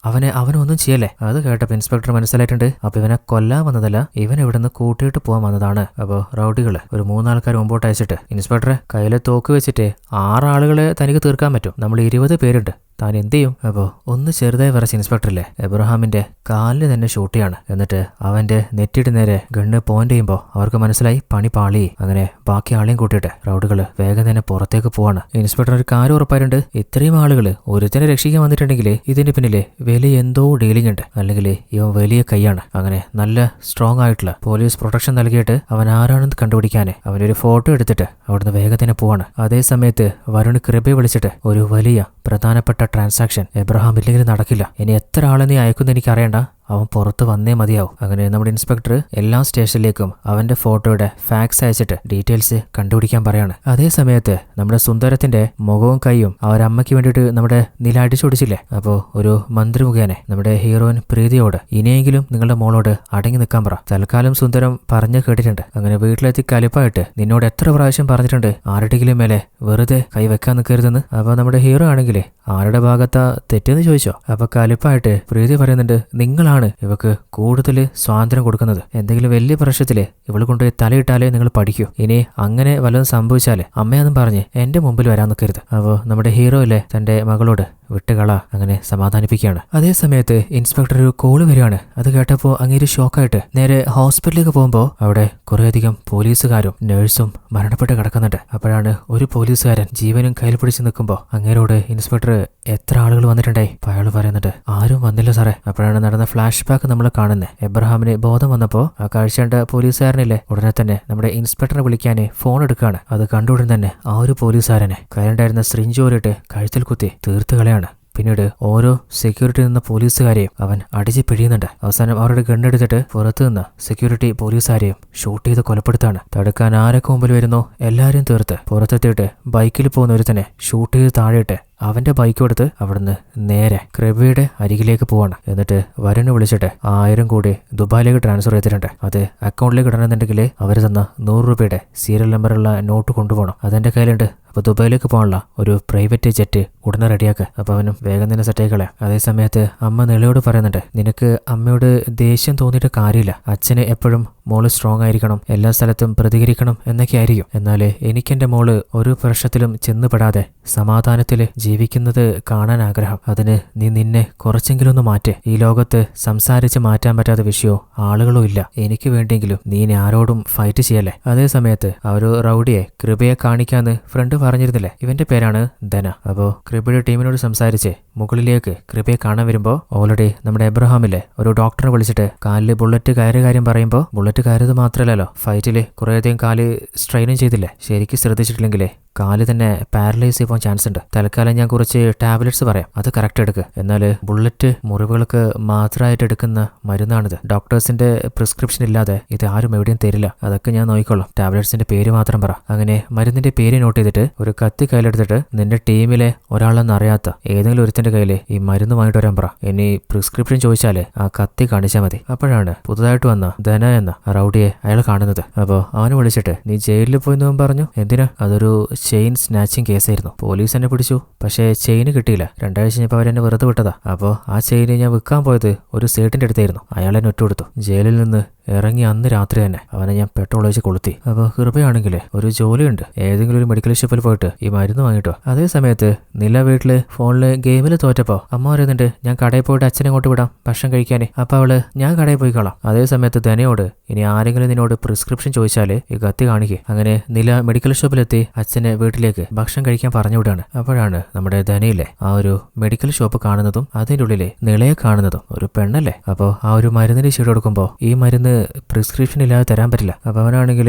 അവനൊന്നും ചെയ്യല്ലേ. അത് കേട്ടപ്പോ ഇൻസ്പെക്ടർ മനസ്സിലായിട്ടുണ്ട്, അപ്പൊ ഇവനെ കൊല്ലാൻ വന്നതല്ല, ഇവൻ ഇവിടുന്ന് കൂട്ടിയിട്ട് പോകാൻ വന്നതാണ്. അപ്പോ റൗഡികള് ഒരു 3 ആൾക്കാർ മുമ്പോട്ട് അയച്ചിട്ട്, ഇൻസ്പെക്ടറെ കയ്യിലെ തോക്ക് വെച്ചിട്ട് 6 ആളുകളെ തനിക്ക് തീർക്കാൻ പറ്റും, നമ്മൾ 20 പേരുണ്ട്, താൻ എന്ത് ചെയ്യും? അപ്പോ ഒന്ന് ചെറുതായി വരച്ച ഇൻസ്പെക്ടറില്ലേ എബ്രഹാമിന്റെ കാലിന് തന്നെ ഷൂട്ട് ചെയ്യാണ്. എന്നിട്ട് അവന്റെ നെറ്റിയുടെ നേരെ ഗണ്ണ് പോയിന്റ് ചെയ്യുമ്പോൾ അവർക്ക് മനസ്സിലായി പണി പാളി. അങ്ങനെ ബാക്കി ആളെയും കൂട്ടിയിട്ട് റൗഡുകള് വേഗം തന്നെ പുറത്തേക്ക് പോവാണ്. ഇൻസ്പെക്ടർ ഒരു കാര്യം ഉറപ്പായിട്ടുണ്ട്, ഇത്രയും ആളുകള് ഒരുത്തനെ രക്ഷിക്കാൻ വന്നിട്ടുണ്ടെങ്കിൽ ഇതിന്റെ പിന്നില് വലിയ എന്തോ ഡീലിംഗ് ഉണ്ട്, അല്ലെങ്കിൽ ഇവൻ വലിയ കൈയാണ്. അങ്ങനെ നല്ല സ്ട്രോങ് ആയിട്ടുള്ള പോലീസ് പ്രൊട്ടക്ഷൻ നൽകിയിട്ട് അവൻ ആരാണെന്ന് കണ്ടുപിടിക്കാന് അവനൊരു ഫോട്ടോ എടുത്തിട്ട് അവിടുന്ന് വേഗം തന്നെ പോവാണ്. അതേ സമയത്ത് വരുൺ കൃപയെ വിളിച്ചിട്ട് ഒരു വലിയ പ്രധാനപ്പെട്ട ട്രാൻസാക്ഷൻ എബ്രഹാം ഇല്ലെങ്കിൽ നടക്കില്ല, ഇനി എത്ര ആളെ നീ അയക്കുമെന്ന് എനിക്ക് അറിയണ്ട, അവൻ പുറത്ത് വന്നേ മതിയാവും. അങ്ങനെ നമ്മുടെ ഇൻസ്പെക്ടർ എല്ലാ സ്റ്റേഷനിലേക്കും അവന്റെ ഫോട്ടോയുടെ ഫാക്സ് അയച്ചിട്ട് ഡീറ്റെയിൽസ് കണ്ടുപിടിക്കാൻ പറയാണ്. അതേ സമയത്ത് നമ്മുടെ സുന്ദരത്തിന്റെ മുഖവും കൈയും അവരമ്മയ്ക്ക് വേണ്ടിയിട്ട് നമ്മുടെ നില അടിച്ചൊടിച്ചില്ലേ. അപ്പോൾ ഒരു മന്ത്രി മുഖേന നമ്മുടെ ഹീറോയിൻ പ്രീതിയോട് ഇനിയെങ്കിലും നിങ്ങളുടെ മോളോട് അടങ്ങി നിൽക്കാൻ പറ. തൽക്കാലം സുന്ദരം പറഞ്ഞു കേട്ടിട്ടുണ്ട്. അങ്ങനെ വീട്ടിലെത്തി കലിപ്പായിട്ട് നിന്നോട് എത്ര പ്രാവശ്യം പറഞ്ഞിട്ടുണ്ട് ആരുടെങ്കിലും മേലെ വെറുതെ കൈവെക്കാൻ നിൽക്കരുതെന്ന്. അപ്പൊ നമ്മുടെ ഹീറോ ആണെങ്കിലേ ആരുടെ ഭാഗത്താ തെറ്റെന്ന് ചോദിച്ചോ. അപ്പൊ കലിപ്പായിട്ട് പ്രീതി പറയുന്നുണ്ട്, നിങ്ങളാണ് ഇവക്ക് കൂടുതൽ സ്വാതന്ത്ര്യം കൊടുക്കുന്നത്. എന്തെങ്കിലും വലിയ പ്രശ്നത്തില് ഇവള് കൊണ്ടുപോയി തലയിട്ടാലേ നിങ്ങൾ പഠിക്കൂ. ഇനി അങ്ങനെ വല്ലതും സംഭവിച്ചാല് അമ്മയെന്നും പറഞ്ഞ് എന്റെ മുമ്പിൽ വരാൻ നിൽക്കരുത്. അപ്പോ നമ്മുടെ ഹീറോ ഇല്ലേ തന്റെ മകളോട് വിട്ടുകള അങ്ങനെ സമാധാനിപ്പിക്കുകയാണ്. അതേ സമയത്ത് ഇൻസ്പെക്ടർ ഒരു കോള് വരികയാണ്. അത് കേട്ടപ്പോൾ അങ്ങേര് ഷോക്കായിട്ട് നേരെ ഹോസ്പിറ്റലിലേക്ക് പോകുമ്പോൾ അവിടെ കുറേയധികം പോലീസുകാരും നഴ്സും മരണപ്പെട്ട് കിടക്കുന്നുണ്ട്. അപ്പോഴാണ് ഒരു പോലീസുകാരൻ ജീവനും കയ്യിൽ പിടിച്ച് നിൽക്കുമ്പോൾ അങ്ങേരോട് ഇൻസ്പെക്ടർ എത്ര ആളുകൾ വന്നിട്ടുണ്ടായി? അയാൾ പറയുന്നുണ്ട്, ആരും വന്നില്ല സാറേ. അപ്പോഴാണ് നടന്ന ഫ്ലാഷ് ബാക്ക് നമ്മൾ കാണുന്നത്. എബ്രഹാമിന് ബോധം വന്നപ്പോൾ ആ കാഴ്ച പോലീസുകാരനില്ലേ ഉടനെ തന്നെ നമ്മുടെ ഇൻസ്പെക്ടറെ വിളിക്കാനേ ഫോൺ എടുക്കുകയാണ്. അത് കണ്ടുടൻ തന്നെ ആ ഒരു പോലീസുകാരനെ കയ്യിലുണ്ടായിരുന്ന സിറിഞ്ചോരിട്ട് കഴുത്തിൽ കുത്തി തീർത്ത് കളയാണ്. പിന്നീട് ഓരോ സെക്യൂരിറ്റി നിന്ന പോലീസുകാരെയും അവൻ അടിച്ച് പിഴിയുന്നുണ്ട്. അവസാനം അവരുടെ ഗണ്ണെടുത്തിട്ട് പുറത്തു നിന്ന് സെക്യൂരിറ്റി പോലീസുകാരെയും ഷൂട്ട് ചെയ്ത് കൊലപ്പെടുത്താണ്. തടുക്കാൻ ആരൊക്കെ മുമ്പിൽ വരുന്നോ എല്ലാവരെയും തീർത്ത് പുറത്തെത്തിയിട്ട് ബൈക്കിൽ പോകുന്ന ഒരുത്തനെ ഷൂട്ട് ചെയ്ത് താഴെയിട്ട് അവന്റെ ബൈക്ക് എടുത്ത് അവിടുന്ന് നേരെ ക്രെബിയുടെ അരികിലേക്ക് പോവാണ്. എന്നിട്ട് വരുണ് വിളിച്ചിട്ട് 1000 കോടി ദുബായിലേക്ക് ട്രാൻസ്ഫർ ചെയ്തിട്ടുണ്ട്. അത് അക്കൗണ്ടിലേക്ക് ഇടണമെന്നുണ്ടെങ്കിൽ അവർ തന്ന 100 രൂപയുടെ സീരിയൽ നമ്പറുള്ള നോട്ട് കൊണ്ടുപോകണം. അതെന്റെ കയ്യിലുണ്ട്. അപ്പൊ ദുബായിലേക്ക് പോകാനുള്ള ഒരു പ്രൈവറ്റ് ജെറ്റ് ഉടനെ റെഡിയാക്കുക. അപ്പൊ അവനും വേഗം തന്നെ സെറ്റായിക്കളെ. അതേ സമയത്ത് അമ്മ നിളയോട് പറയുന്നുണ്ട്, നിനക്ക് അമ്മയോട് ദേഷ്യം തോന്നിയിട്ട് കാര്യമില്ല. അച്ഛന് എപ്പോഴും മോള് സ്ട്രോങ് ആയിരിക്കണം, എല്ലാ സ്ഥലത്തും പ്രതികരിക്കണം എന്നൊക്കെ ആയിരിക്കും. എന്നാൽ എനിക്കെന്റെ മോള് ഒരു പ്രശ്നത്തിലും ചെന്നുപെടാതെ സമാധാനത്തിൽ ജീവിക്കുന്നത് കാണാൻ ആഗ്രഹം. അതിന് നീ നിന്നെ കുറച്ചെങ്കിലും ഒന്ന് മാറ്റേ. ഈ ലോകത്ത് സംസാരിച്ച് മാറ്റാൻ പറ്റാത്ത വിഷയമോ ആളുകളോ ഇല്ല. എനിക്ക് വേണ്ടിയെങ്കിലും നീ ആരോടും ഫൈറ്റ് ചെയ്യല്ലേ. അതേ സമയത്ത് ആ ഒരു റൗഡിയെ കൃപയെ കാണിക്കാന്ന് ഫ്രണ്ട് പറഞ്ഞിരുന്നില്ലേ, ഇവന്റെ പേരാണ് ധന. അപ്പോ കൃപയുടെ ടീമിനോട് സംസാരിച്ച് മുകളിലേക്ക് കൃപയെ കാണാൻ വരുമ്പോ ഓൾറെഡി നമ്മുടെ എബ്രഹാമിലെ ഒരു ഡോക്ടറെ വിളിച്ചിട്ട് കാലില് ബുള്ളറ്റ് കയറിയ കാര്യം പറയുമ്പോ ബുള്ളറ്റ് കയറിയത് മാത്രമല്ലല്ലോ, ഫൈറ്റില് കുറേയധികം കാല് സ്ട്രെയിനും ചെയ്തില്ലേ. ശരിക്കും ശ്രദ്ധിച്ചിട്ടില്ലെങ്കിലേ കാല് തന്നെ പാരലൈസ് ചെയ്യാൻ ചാൻസ് ഉണ്ട്. തൽക്കാലം ഞാൻ കുറച്ച് ടാബ്ലറ്റ്സ് പറയാം, അത് കറക്റ്റ് എടുക്കുക. എന്നാൽ ബുള്ളറ്റ് മുറിവുകൾക്ക് മാത്രമായിട്ട് എടുക്കുന്ന മരുന്നാണിത്. ഡോക്ടേഴ്സിന്റെ പ്രിസ്ക്രിപ്ഷൻ ഇല്ലാതെ ഇത് ആരും എവിടെയും തരില്ല. അതൊക്കെ ഞാൻ നോക്കിക്കോളാം. ടാബ്ലറ്റ്സിന്റെ പേര് മാത്രം പറ. അങ്ങനെ മരുന്നിന്റെ പേര് നോട്ട് ചെയ്തിട്ട് ഒരു കത്തി കയ്യിലെടുത്തിട്ട് നിന്റെ ടീമിലെ ഒരാളെന്ന് അറിയാത്ത ഏതെങ്കിലും ഒരുത്തിന്റെ കയ്യിൽ ഈ മരുന്ന് വാങ്ങിട്ട് വരാൻ പറ. ഇനി പ്രിസ്ക്രിപ്ഷൻ ചോദിച്ചാല് ആ കത്തി കാണിച്ചാൽ മതി. അപ്പോഴാണ് പുതുതായിട്ട് വന്ന ധന എന്ന റൗഡിയെ അയാൾ കാണുന്നത്. അപ്പോൾ അവനെ വിളിച്ചിട്ട് നീ ജയിലിൽ പോയെന്ന് പറഞ്ഞു. എന്തിനാ? അതൊരു ചെയിൻ സ്നാച്ചിങ് കേസായിരുന്നു. പോലീസ് എന്നെ പിടിച്ചു, പക്ഷേ ചെയിന് കിട്ടിയില്ല. 2 ആഴ്ച കഴിഞ്ഞപ്പോൾ അവരെന്നെ വെറുതെ വിട്ടതാ. അപ്പോൾ ആ ചെയിന് ഞാൻ വിൽക്കാൻ പോയത് ഒരു സേട്ടിന്റെ അടുത്തായിരുന്നു. അയാളെന്നെ ഒറ്റുകൊടുത്തു. ജയിലിൽ നിന്ന് ഇറങ്ങി അന്ന് രാത്രി തന്നെ അവനെ ഞാൻ പെട്രോൾ ഒഴിച്ച് കൊളുത്തി. അപ്പോൾ കൃപയാണെങ്കിൽ ഒരു ജോലിയുണ്ട്, ഏതെങ്കിലും ഒരു മെഡിക്കൽ ഷോപ്പിൽ പോയിട്ട് ഈ മരുന്ന് വാങ്ങിട്ടോ. അതേ സമയത്ത് നില വീട്ടില് ഫോണില് ഗെയിമിൽ തോറ്റപ്പോ അമ്മ പറയുന്നുണ്ട്, ഞാൻ കടയിൽ പോയിട്ട് അച്ഛനെ കൊണ്ട് വിടാം ഭക്ഷണം കഴിക്കാനേ. അപ്പൊ അവള് ഞാൻ കടയിൽ പോയിക്കോളാം. അതേ സമയത്ത് ധനയോട് ഇനി ആരെങ്കിലും നിന്നോട് പ്രിസ്ക്രിപ്ഷൻ ചോദിച്ചാല് ഈ കത്തി കാണിക്കുക. അങ്ങനെ നില മെഡിക്കൽ ഷോപ്പിലെത്തി അച്ഛനെ വീട്ടിലേക്ക് ഭക്ഷണം കഴിക്കാൻ പറഞ്ഞു വിടാണ്. അപ്പോഴാണ് നമ്മുടെ ധനയിലെ ആ ഒരു മെഡിക്കൽ ഷോപ്പ് കാണുന്നതും അതിൻ്റെ ഉള്ളിലെ നിളയെ കാണുന്നതും ഒരു പെണ്ണല്ലേ. അപ്പോൾ ആ ഒരു മരുന്നിന് ഷീട്ട് കൊടുക്കുമ്പോൾ ഈ മരുന്ന് പ്രിസ്ക്രിപ്ഷൻ ഇല്ലാതെ തരാൻ പറ്റില്ല. അപ്പൊ അവനാണെങ്കിൽ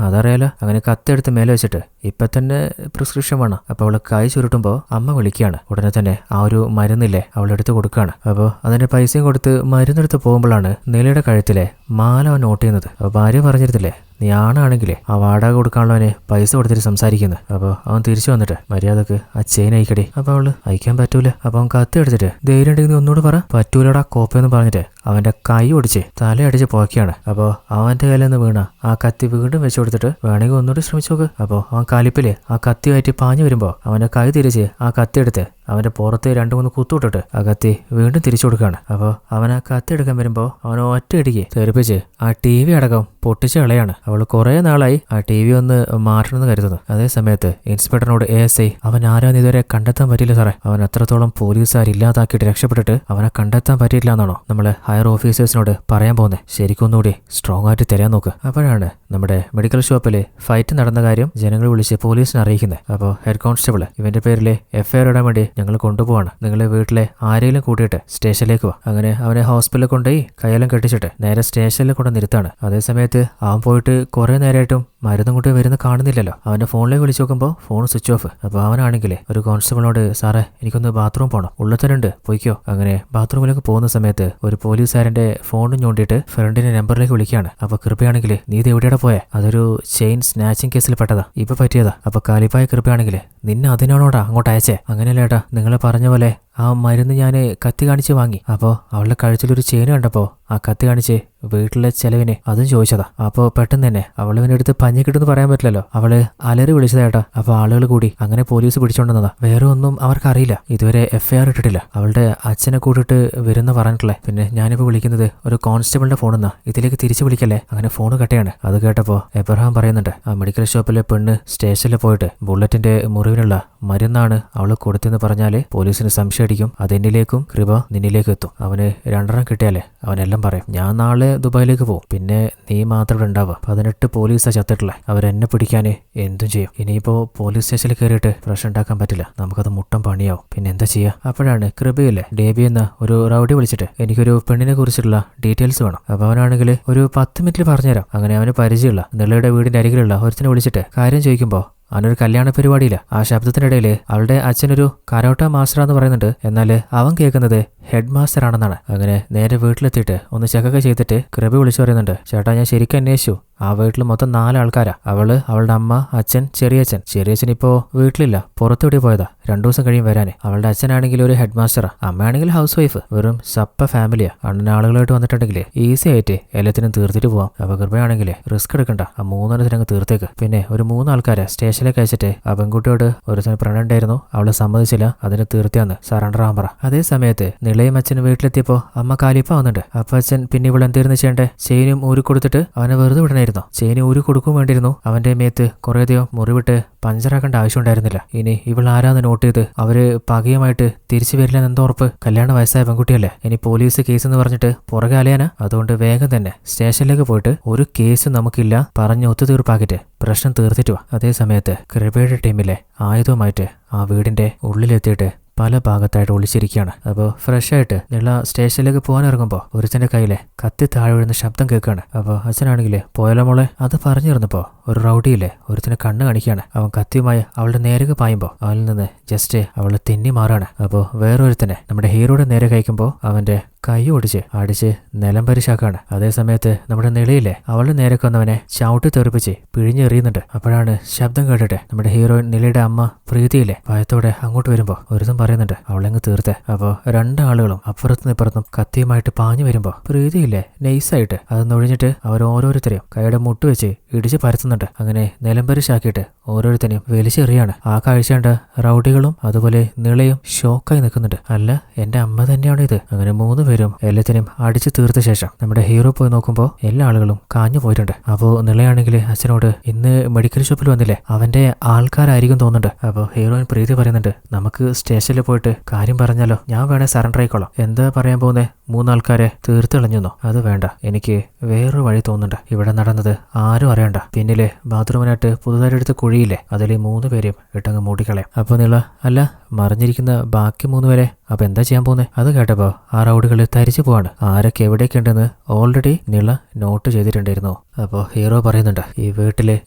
അതറിയാലോ. അങ്ങനെ കത്തെടുത്ത് മേലെ വെച്ചിട്ട് ഇപ്പൊ തന്നെ പ്രിസ്ക്രിപ്ഷൻ വേണം. അപ്പൊ അവള് കൈ ചുരുട്ടുമ്പോ അമ്മ വിളിക്കുകയാണ്. ഉടനെ തന്നെ ആ ഒരു മരുന്നില്ലേ അവളെടുത്ത് കൊടുക്കുകയാണ്. അപ്പോൾ അതിന്റെ പൈസയും കൊടുത്ത് മരുന്നെടുത്ത് പോകുമ്പോഴാണ് നിലയുടെ കഴുത്തിലെ മാല അവൻ നോട്ട് ചെയ്യുന്നത്. അപ്പൊ ഭാര്യ പറഞ്ഞിരുന്നില്ലേ, നീ ആണാണെങ്കിലേ ആ വാടക കൊടുക്കാനുള്ളവനെ പൈസ കൊടുത്തിട്ട് സംസാരിക്കുന്നത്. അപ്പോൾ അവൻ തിരിച്ചു വന്നിട്ട് മര്യാദക്ക് ആ ചെയിൻ അയക്കടി. അപ്പൊ അവള് അയക്കാൻ പറ്റൂല. അപ്പൊ അവൻ കത്തി എടുത്തിട്ട് ധൈര്യം ഉണ്ടെങ്കിൽ നീ ഒന്നുകൂടെ പറ. പറ്റൂലടാ കോപ്പയെന്ന് പറഞ്ഞിട്ട് അവന്റെ കൈ ഒടിച്ച് തലയടിച്ച് പോക്കിയാണ്. അപ്പോൾ അവന്റെ കയ്യിൽ നിന്ന് വീണ ആ കത്തി വീണ്ടും വെച്ചു കൊടുത്തിട്ട് വേണമെങ്കിൽ ഒന്നുകൂടി ശ്രമിച്ചു നോക്ക്. അപ്പോൾ അവൻ കലിപ്പില് ആ കത്തിയായിട്ട് പാഞ്ഞു വരുമ്പോ അവന്റെ കൈ തിരിച്ച് ആ കത്തി എടുത്ത് അവന്റെ പുറത്ത് 2-3 കുത്തുവിട്ടിട്ട് ആ കത്തി വീണ്ടും തിരിച്ചു കൊടുക്കുകയാണ്. അപ്പോൾ അവൻ ആ കത്തി എടുക്കാൻ വരുമ്പോ അവൻ ഒറ്റയടിക്ക് തെറിപ്പിച്ച് ആ TV അടക്കം പൊട്ടിച്ച് കളയാണ്. അവൾ കുറെ നാളായി ആ TV ഒന്ന് മാറ്റണമെന്ന് കരുതുന്നു. അതേ സമയത്ത് ഇൻസ്പെക്ടറിനോട് ASI അവൻ ആരാന്ന് ഇതുവരെ കണ്ടെത്താൻ പറ്റില്ല സാറേ. അവൻ അത്രത്തോളം പോലീസുകാർ ഇല്ലാതാക്കിയിട്ട് രക്ഷപ്പെട്ടിട്ട് അവനെ കണ്ടെത്താൻ പറ്റിയില്ല എന്നാണോ നമ്മളെ ഹയർ ഓഫീസേഴ്സിനോട് പറയാൻ പോകുന്നത്? ശരിക്കൊന്നുകൂടി സ്ട്രോങ് ആയിട്ട് തരാൻ നോക്ക്. അപ്പോഴാണ് നമ്മുടെ മെഡിക്കൽ ഷോപ്പിൽ ഫൈറ്റ് നടന്ന കാര്യം ജനങ്ങൾ വിളിച്ച് പോലീസിനെ അറിയിക്കുന്നത്. അപ്പോൾ ഹെഡ് കോൺസ്റ്റബിൾ ഇവന്റെ പേരിൽ FIR ഇടാൻ വേണ്ടി ഞങ്ങൾ കൊണ്ടുപോവാണ്. നിങ്ങളെ വീട്ടിലെ ആരെങ്കിലും കൂട്ടിയിട്ട് സ്റ്റേഷനിലേക്ക് വാ. അങ്ങനെ അവനെ ഹോസ്പിറ്റലിൽ കൊണ്ടുപോയി കയ്യെല്ലാം കെട്ടിച്ചിട്ട് നേരെ സ്റ്റേഷനിൽ കൊണ്ട് നിർത്താണ്. അതേസമയത്ത് അവൻ പോയിട്ട് കുറെ നേരമായിട്ടും മരുന്നും കൊണ്ട് വരുന്ന കാണുന്നില്ലല്ലോ. അവന്റെ ഫോണിലേക്ക് വിളിച്ചു നോക്കുമ്പോൾ ഫോൺ സ്വിച്ച് ഓഫ്. അപ്പോൾ അവനാണെങ്കിൽ ഒരു കോൺസ്റ്റബിളിനോട് സാറേ എനിക്കൊന്ന് ബാത്റൂം പോകണം, ഉള്ളത്തനുണ്ട് പോയിക്കോ. അങ്ങനെ ബാത്റൂമിലേക്ക് പോകുന്ന സമയത്ത് ഒരു പോലീസുകാരന്റെ ഫോണും ഞോണ്ടിയിട്ട് ഫ്രണ്ടിന്റെ നമ്പറിലേക്ക് വിളിക്കുകയാണ്. അപ്പൊ കൃപയാണെങ്കിൽ നീ ഇത് എവിടെയാണ് പോയെ? അതൊരു ചെയിൻ സ്നാച്ചിങ് കേസിൽ പെട്ടതാ, ഇപ്പൊ പറ്റിയതാ. അപ്പൊ കാലിപ്പായ കൃപയാണെങ്കിൽ നിന്നെ അതിനാണോടാ അങ്ങോട്ട് അയച്ചേ? അങ്ങനെയല്ലേട്ടാ, നിങ്ങൾ പറഞ്ഞ പോലെ ആ മരുന്ന് ഞാൻ കത്തി കാണിച്ച് വാങ്ങി. അപ്പോൾ അവളുടെ കഴുത്തിലൊരു ചെയിൻ കണ്ടപ്പോൾ ആ കത്തി കാണിച്ച് വീട്ടിലെ ചെലവിന് അതും ചോദിച്ചതാ. അപ്പോൾ പെട്ടെന്ന് തന്നെ അവളിവൻ്റെ അടുത്ത് പഞ്ഞി കിട്ടുമെന്ന് പറയാൻ പറ്റില്ലല്ലോ, അവള് അലറി വിളിച്ചതേട്ടാ. അപ്പോൾ ആളുകൾ കൂടി അങ്ങനെ പോലീസ് പിടിച്ചോണ്ടെന്നതാ. വേറെ ഒന്നും അവർക്കറിയില്ല, ഇതുവരെ FIR ഇട്ടിട്ടില്ല. അവളുടെ അച്ഛനെ കൂട്ടിട്ട് വരുന്ന പറഞ്ഞിട്ടില്ലേ. പിന്നെ ഞാനിപ്പോൾ വിളിക്കുന്നത് ഒരു കോൺസ്റ്റബിളിന്റെ ഫോണെന്നാ, ഇതിലേക്ക് തിരിച്ചു വിളിക്കല്ലേ. അങ്ങനെ ഫോൺ കട്ടയാണ്. അത് കേട്ടപ്പോൾ എബ്രഹാം പറയുന്നുണ്ട് ആ മെഡിക്കൽ ഷോപ്പിലെ പെണ്ണ് സ്റ്റേഷനിൽ പോയിട്ട് ബുള്ളറ്റിന്റെ മുറിവിനുള്ള മരുന്നാണ് അവള് കൊടുത്തെന്ന് പറഞ്ഞാല് പോലീസിന് സംശയം അടിക്കും. അത് എന്നിലേക്കും കൃപ നിന്നിലേക്കും എത്തും. അവന് 2 കിട്ടിയാലേ അവനെല്ലാം പറയും. ഞാൻ നാളെ ദുബായിലേക്ക് പോകും, പിന്നെ നീ മാത്രം ഇവിടെ ഉണ്ടാവുക. 18 പോലീസാ ചത്തിട്ടില്ലേ, അവരെന്നെ പിടിക്കാന് എന്തും ചെയ്യും. ഇനിയിപ്പോ പോലീസ് സ്റ്റേഷനിൽ കയറിയിട്ട് പ്രശ്നം ഉണ്ടാക്കാൻ പറ്റില്ല, നമുക്കത് മുട്ടം പണിയാവും. പിന്നെ എന്താ ചെയ്യാ? അപ്പോഴാണ് കൃപയില്ലേ ഡേബി എന്ന ഒരു റൗഡി വിളിച്ചിട്ട് എനിക്കൊരു പെണ്ണിനെ കുറിച്ചുള്ള ഡീറ്റെയിൽസ് വേണം. അപ്പൊ അവനാണെങ്കിൽ ഒരു 10 മിനിറ്റിൽ പറഞ്ഞുതരാം. അങ്ങനെ അവന് പരിചയമുള്ള നിളയുടെ വീടിന്റെ അരികിലുള്ള ഒരുത്തിനെ വിളിച്ചിട്ട് കാര്യം ചോദിക്കുമ്പോൾ അവനൊരു കല്യാണ പരിപാടിയില്ല. ആ ശബ്ദത്തിനിടയിൽ അവളുടെ അച്ഛനൊരു കരോട്ട മാസ്റ്ററാന്ന് പറയുന്നുണ്ട്, എന്നാൽ അവൻ കേൾക്കുന്നത് ഹെഡ് മാസ്റ്റർ ആണെന്നാണ്. അങ്ങനെ നേരെ വീട്ടിലെത്തിയിട്ട് ഒന്ന് ചെക്കൊക്കെ ചെയ്തിട്ട് കൃപ വിളിച്ചു പറയുന്നുണ്ട് ചേട്ടാ ഞാൻ ശരിക്കും അന്വേഷിച്ചു, ആ വീട്ടിൽ മൊത്തം 4 ആൾക്കാരാ. അവള്, അവളുടെ അമ്മ, അച്ഛൻ, ചെറിയച്ഛൻ ഇപ്പോ വീട്ടിലില്ല, പുറത്തുകൂടി പോയതാ, 2 ദിവസം കഴിയും വരാന്. അവളുടെ അച്ഛനാണെങ്കിൽ ഒരു ഹെഡ് മാസ്റ്ററാ, അമ്മയാണെങ്കിൽ ഹൗസ് വൈഫ്. വെറും സപ്പ ഫാമിലിയാ. അണ്ണൻ ആളുകളായിട്ട് വന്നിട്ടുണ്ടെങ്കിൽ ഈസി ആയിട്ട് എല്ലാത്തിനും തീർത്തിട്ട് പോവാം. അപ്പൊ കൃപയാണെങ്കിൽ റിസ്ക് എടുക്കണ്ട, ആ 3 അങ്ങ് തീർത്തേക്ക്. പിന്നെ ഒരു 3 ആൾക്കാരെ സ്റ്റേഷനിലേക്ക് അയച്ചിട്ട് ആ പെൺകുട്ടിയോട് ഒരു പ്രണയം ഉണ്ടായിരുന്നു, അവളെ സമ്മതിച്ചില്ല, അതിന് തീർത്തിയാന്ന് സറണ്ടർ ആവാൻ പറ. അതേ സമയത്ത് നിളയും അച്ഛനും വീട്ടിലെത്തിയപ്പോ അമ്മ കാലിപ്പ വന്നിട്ട്. അപ്പൊ അച്ഛൻ പിന്നെ ഇവിടെ എന്തായിരുന്നു ചെയ്യണ്ടേ? ചെയിനും ഊരി കൊടുത്തിട്ട് അവനെ വെറുതെ വിടണായിരുന്നു. ചെയിന് ഊരി കൊടുക്കും വേണ്ടിയിരുന്നു. അവന്റെ മേത്ത് കുറേയധികം മുറിവിട്ട് പഞ്ചറാക്കേണ്ട ആവശ്യം ഉണ്ടായിരുന്നില്ല. ഇനി ഇവൾ ആരാന്ന് നോട്ട് ചെയ്ത് അവര് പകയുമായിട്ട് തിരിച്ചു വരില്ലെന്ന് എന്താ ഉറപ്പ്? കല്യാണ വയസ്സായ പെൺകുട്ടിയല്ലേ, ഇനി പോലീസ് കേസ് എന്ന് പറഞ്ഞിട്ട് പുറകെ അലയാനാ? അതുകൊണ്ട് വേഗം തന്നെ സ്റ്റേഷനിലേക്ക് പോയിട്ട് ഒരു കേസ് നമുക്കില്ല പറഞ്ഞ് ഒത്തുതീർപ്പാക്കിട്ട് പ്രശ്നം തീർത്തിട്ട് വാ. അതേ സമയത്ത് കൃപയുടെ ടീമിലെ ആയുധവുമായിട്ട് ആ വീടിന്റെ ഉള്ളിലെത്തിയിട്ട് പല ഭാഗത്തായിട്ട് ഒളിച്ചിരിക്കുകയാണ്. അപ്പോൾ ഫ്രഷ് ആയിട്ട് നിള സ്റ്റേഷനിലേക്ക് പോകാൻ ഇറങ്ങുമ്പോൾ ഒരുത്തന്റെ കയ്യിലെ കത്തി താഴെ വീഴുന്ന ശബ്ദം കേൾക്കുകയാണ്. അപ്പോൾ അച്ഛനാണെങ്കിലേ പോയാലോ മോളെ അത് പറഞ്ഞിരുന്നപ്പോൾ ഒരു റൗഡിയില്ലേ ഒരുത്തിന് കണ്ണ് കാണിക്കുകയാണ്. അവൻ കത്തിയുമായി അവളുടെ നേരെ പായുമ്പോൾ അവനിൽ നിന്ന് ജസ്റ്റ് അവള് തെന്നി മാറാണ്. അപ്പോൾ വേറൊരുത്തനെ നമ്മുടെ ഹീറോയുടെ നേരെ കഴിക്കുമ്പോൾ അവന്റെ കൈ അടിച്ച് നിലം പരിശാക്കാണ്. അതേ സമയത്ത് നമ്മുടെ നിളയില്ലേ അവളുടെ നേരെ വന്നവനെ ചവിട്ടി തെറിപ്പിച്ച് പിഴിഞ്ഞെറിയുന്നുണ്ട്. അപ്പോഴാണ് ശബ്ദം കേട്ടിട്ട് നമ്മുടെ ഹീറോയിൻ നിളയുടെ അമ്മ പ്രീതിയില്ലേ ഭയത്തോടെ അങ്ങോട്ട് വരുമ്പോൾ ഒരുതും പറയുന്നുണ്ട് അവളെങ്ങ് തീർത്തെ. അപ്പോൾ 2 ആളുകളും അപ്പുറത്തും ഇപ്പുറത്തും കത്തിയുമായിട്ട് പാഞ്ഞു വരുമ്പോൾ പ്രീതിയില്ലേ നൈസായിട്ട് അത് നൊഴിഞ്ഞിട്ട് അവർ ഓരോരുത്തരെയും കൈയുടെ മുട്ടുവെച്ച് ഇടിച്ച് പരത്തുന്നുണ്ട്. അങ്ങനെ നിലം പരിശാക്കിയിട്ട് ഓരോരുത്തരെയും വലിച്ചെറിയാണ്. ആ കാഴ്ച കണ്ട റൗഡികളും അതുപോലെ നിളയും ഷോക്കായി നിൽക്കുന്നുണ്ട്. അല്ല എന്റെ അമ്മ തന്നെയാണ് ഇത്. അങ്ങനെ 3 പേരും എല്ലാത്തിനെയും അടിച്ചു തീർത്ത ശേഷം നമ്മുടെ ഹീറോ പോയി നോക്കുമ്പോൾ എല്ലാ ആളുകളും കാഞ്ഞു പോയിട്ടുണ്ട്. അപ്പോൾ നിളയാണെങ്കിൽ അച്ഛനോട് ഇന്ന് മെഡിക്കൽ ഷോപ്പിൽ വന്നില്ലേ അവന്റെ ആൾക്കാരായിരിക്കും തോന്നുന്നുണ്ട്. അപ്പോൾ ഹീറോയിൻ പ്രീതി പറയുന്നുണ്ട് നമുക്ക് സ്റ്റേഷനിൽ പോയിട്ട് കാര്യം പറഞ്ഞാലോ, ഞാൻ വേണേ സറണ്ടർ ആയിക്കോളാം. എന്താ പറയാൻ പോകുന്നേ? 3 ആൾക്കാരെ തീർത്ത് കളഞ്ഞെന്നോ? അത് വേണ്ട, എനിക്ക് വേറൊരു വഴി തോന്നുന്നുണ്ട്. ഇവിടെ നടന്നത് ആരും അറിയണ്ട. പിന്നില് ബാത്റൂമിനായിട്ട് പുതുതായി എടുത്ത കുഴിയില്ലേ അതിൽ 3 പേരെയും ഇട്ടങ്ങ് മൂടിക്കളയാം. അപ്പോൾ നിള അല്ല മറിഞ്ഞിരിക്കുന്ന ബാക്കി 3 പേരെ അപ്പൊ എന്താ ചെയ്യാൻ പോകുന്നത്? അത് കേട്ടപ്പോ ആ റൗഡുകൾ തരിച്ചു പോവാണ്. ആരൊക്കെ എവിടെയൊക്കെ ഉണ്ടെന്ന് ഓൾറെഡി നിള നോട്ട് ചെയ്തിട്ടുണ്ടായിരുന്നു. അപ്പോൾ ഹീറോ പറയുന്നുണ്ട് ഈ വീട്ടില്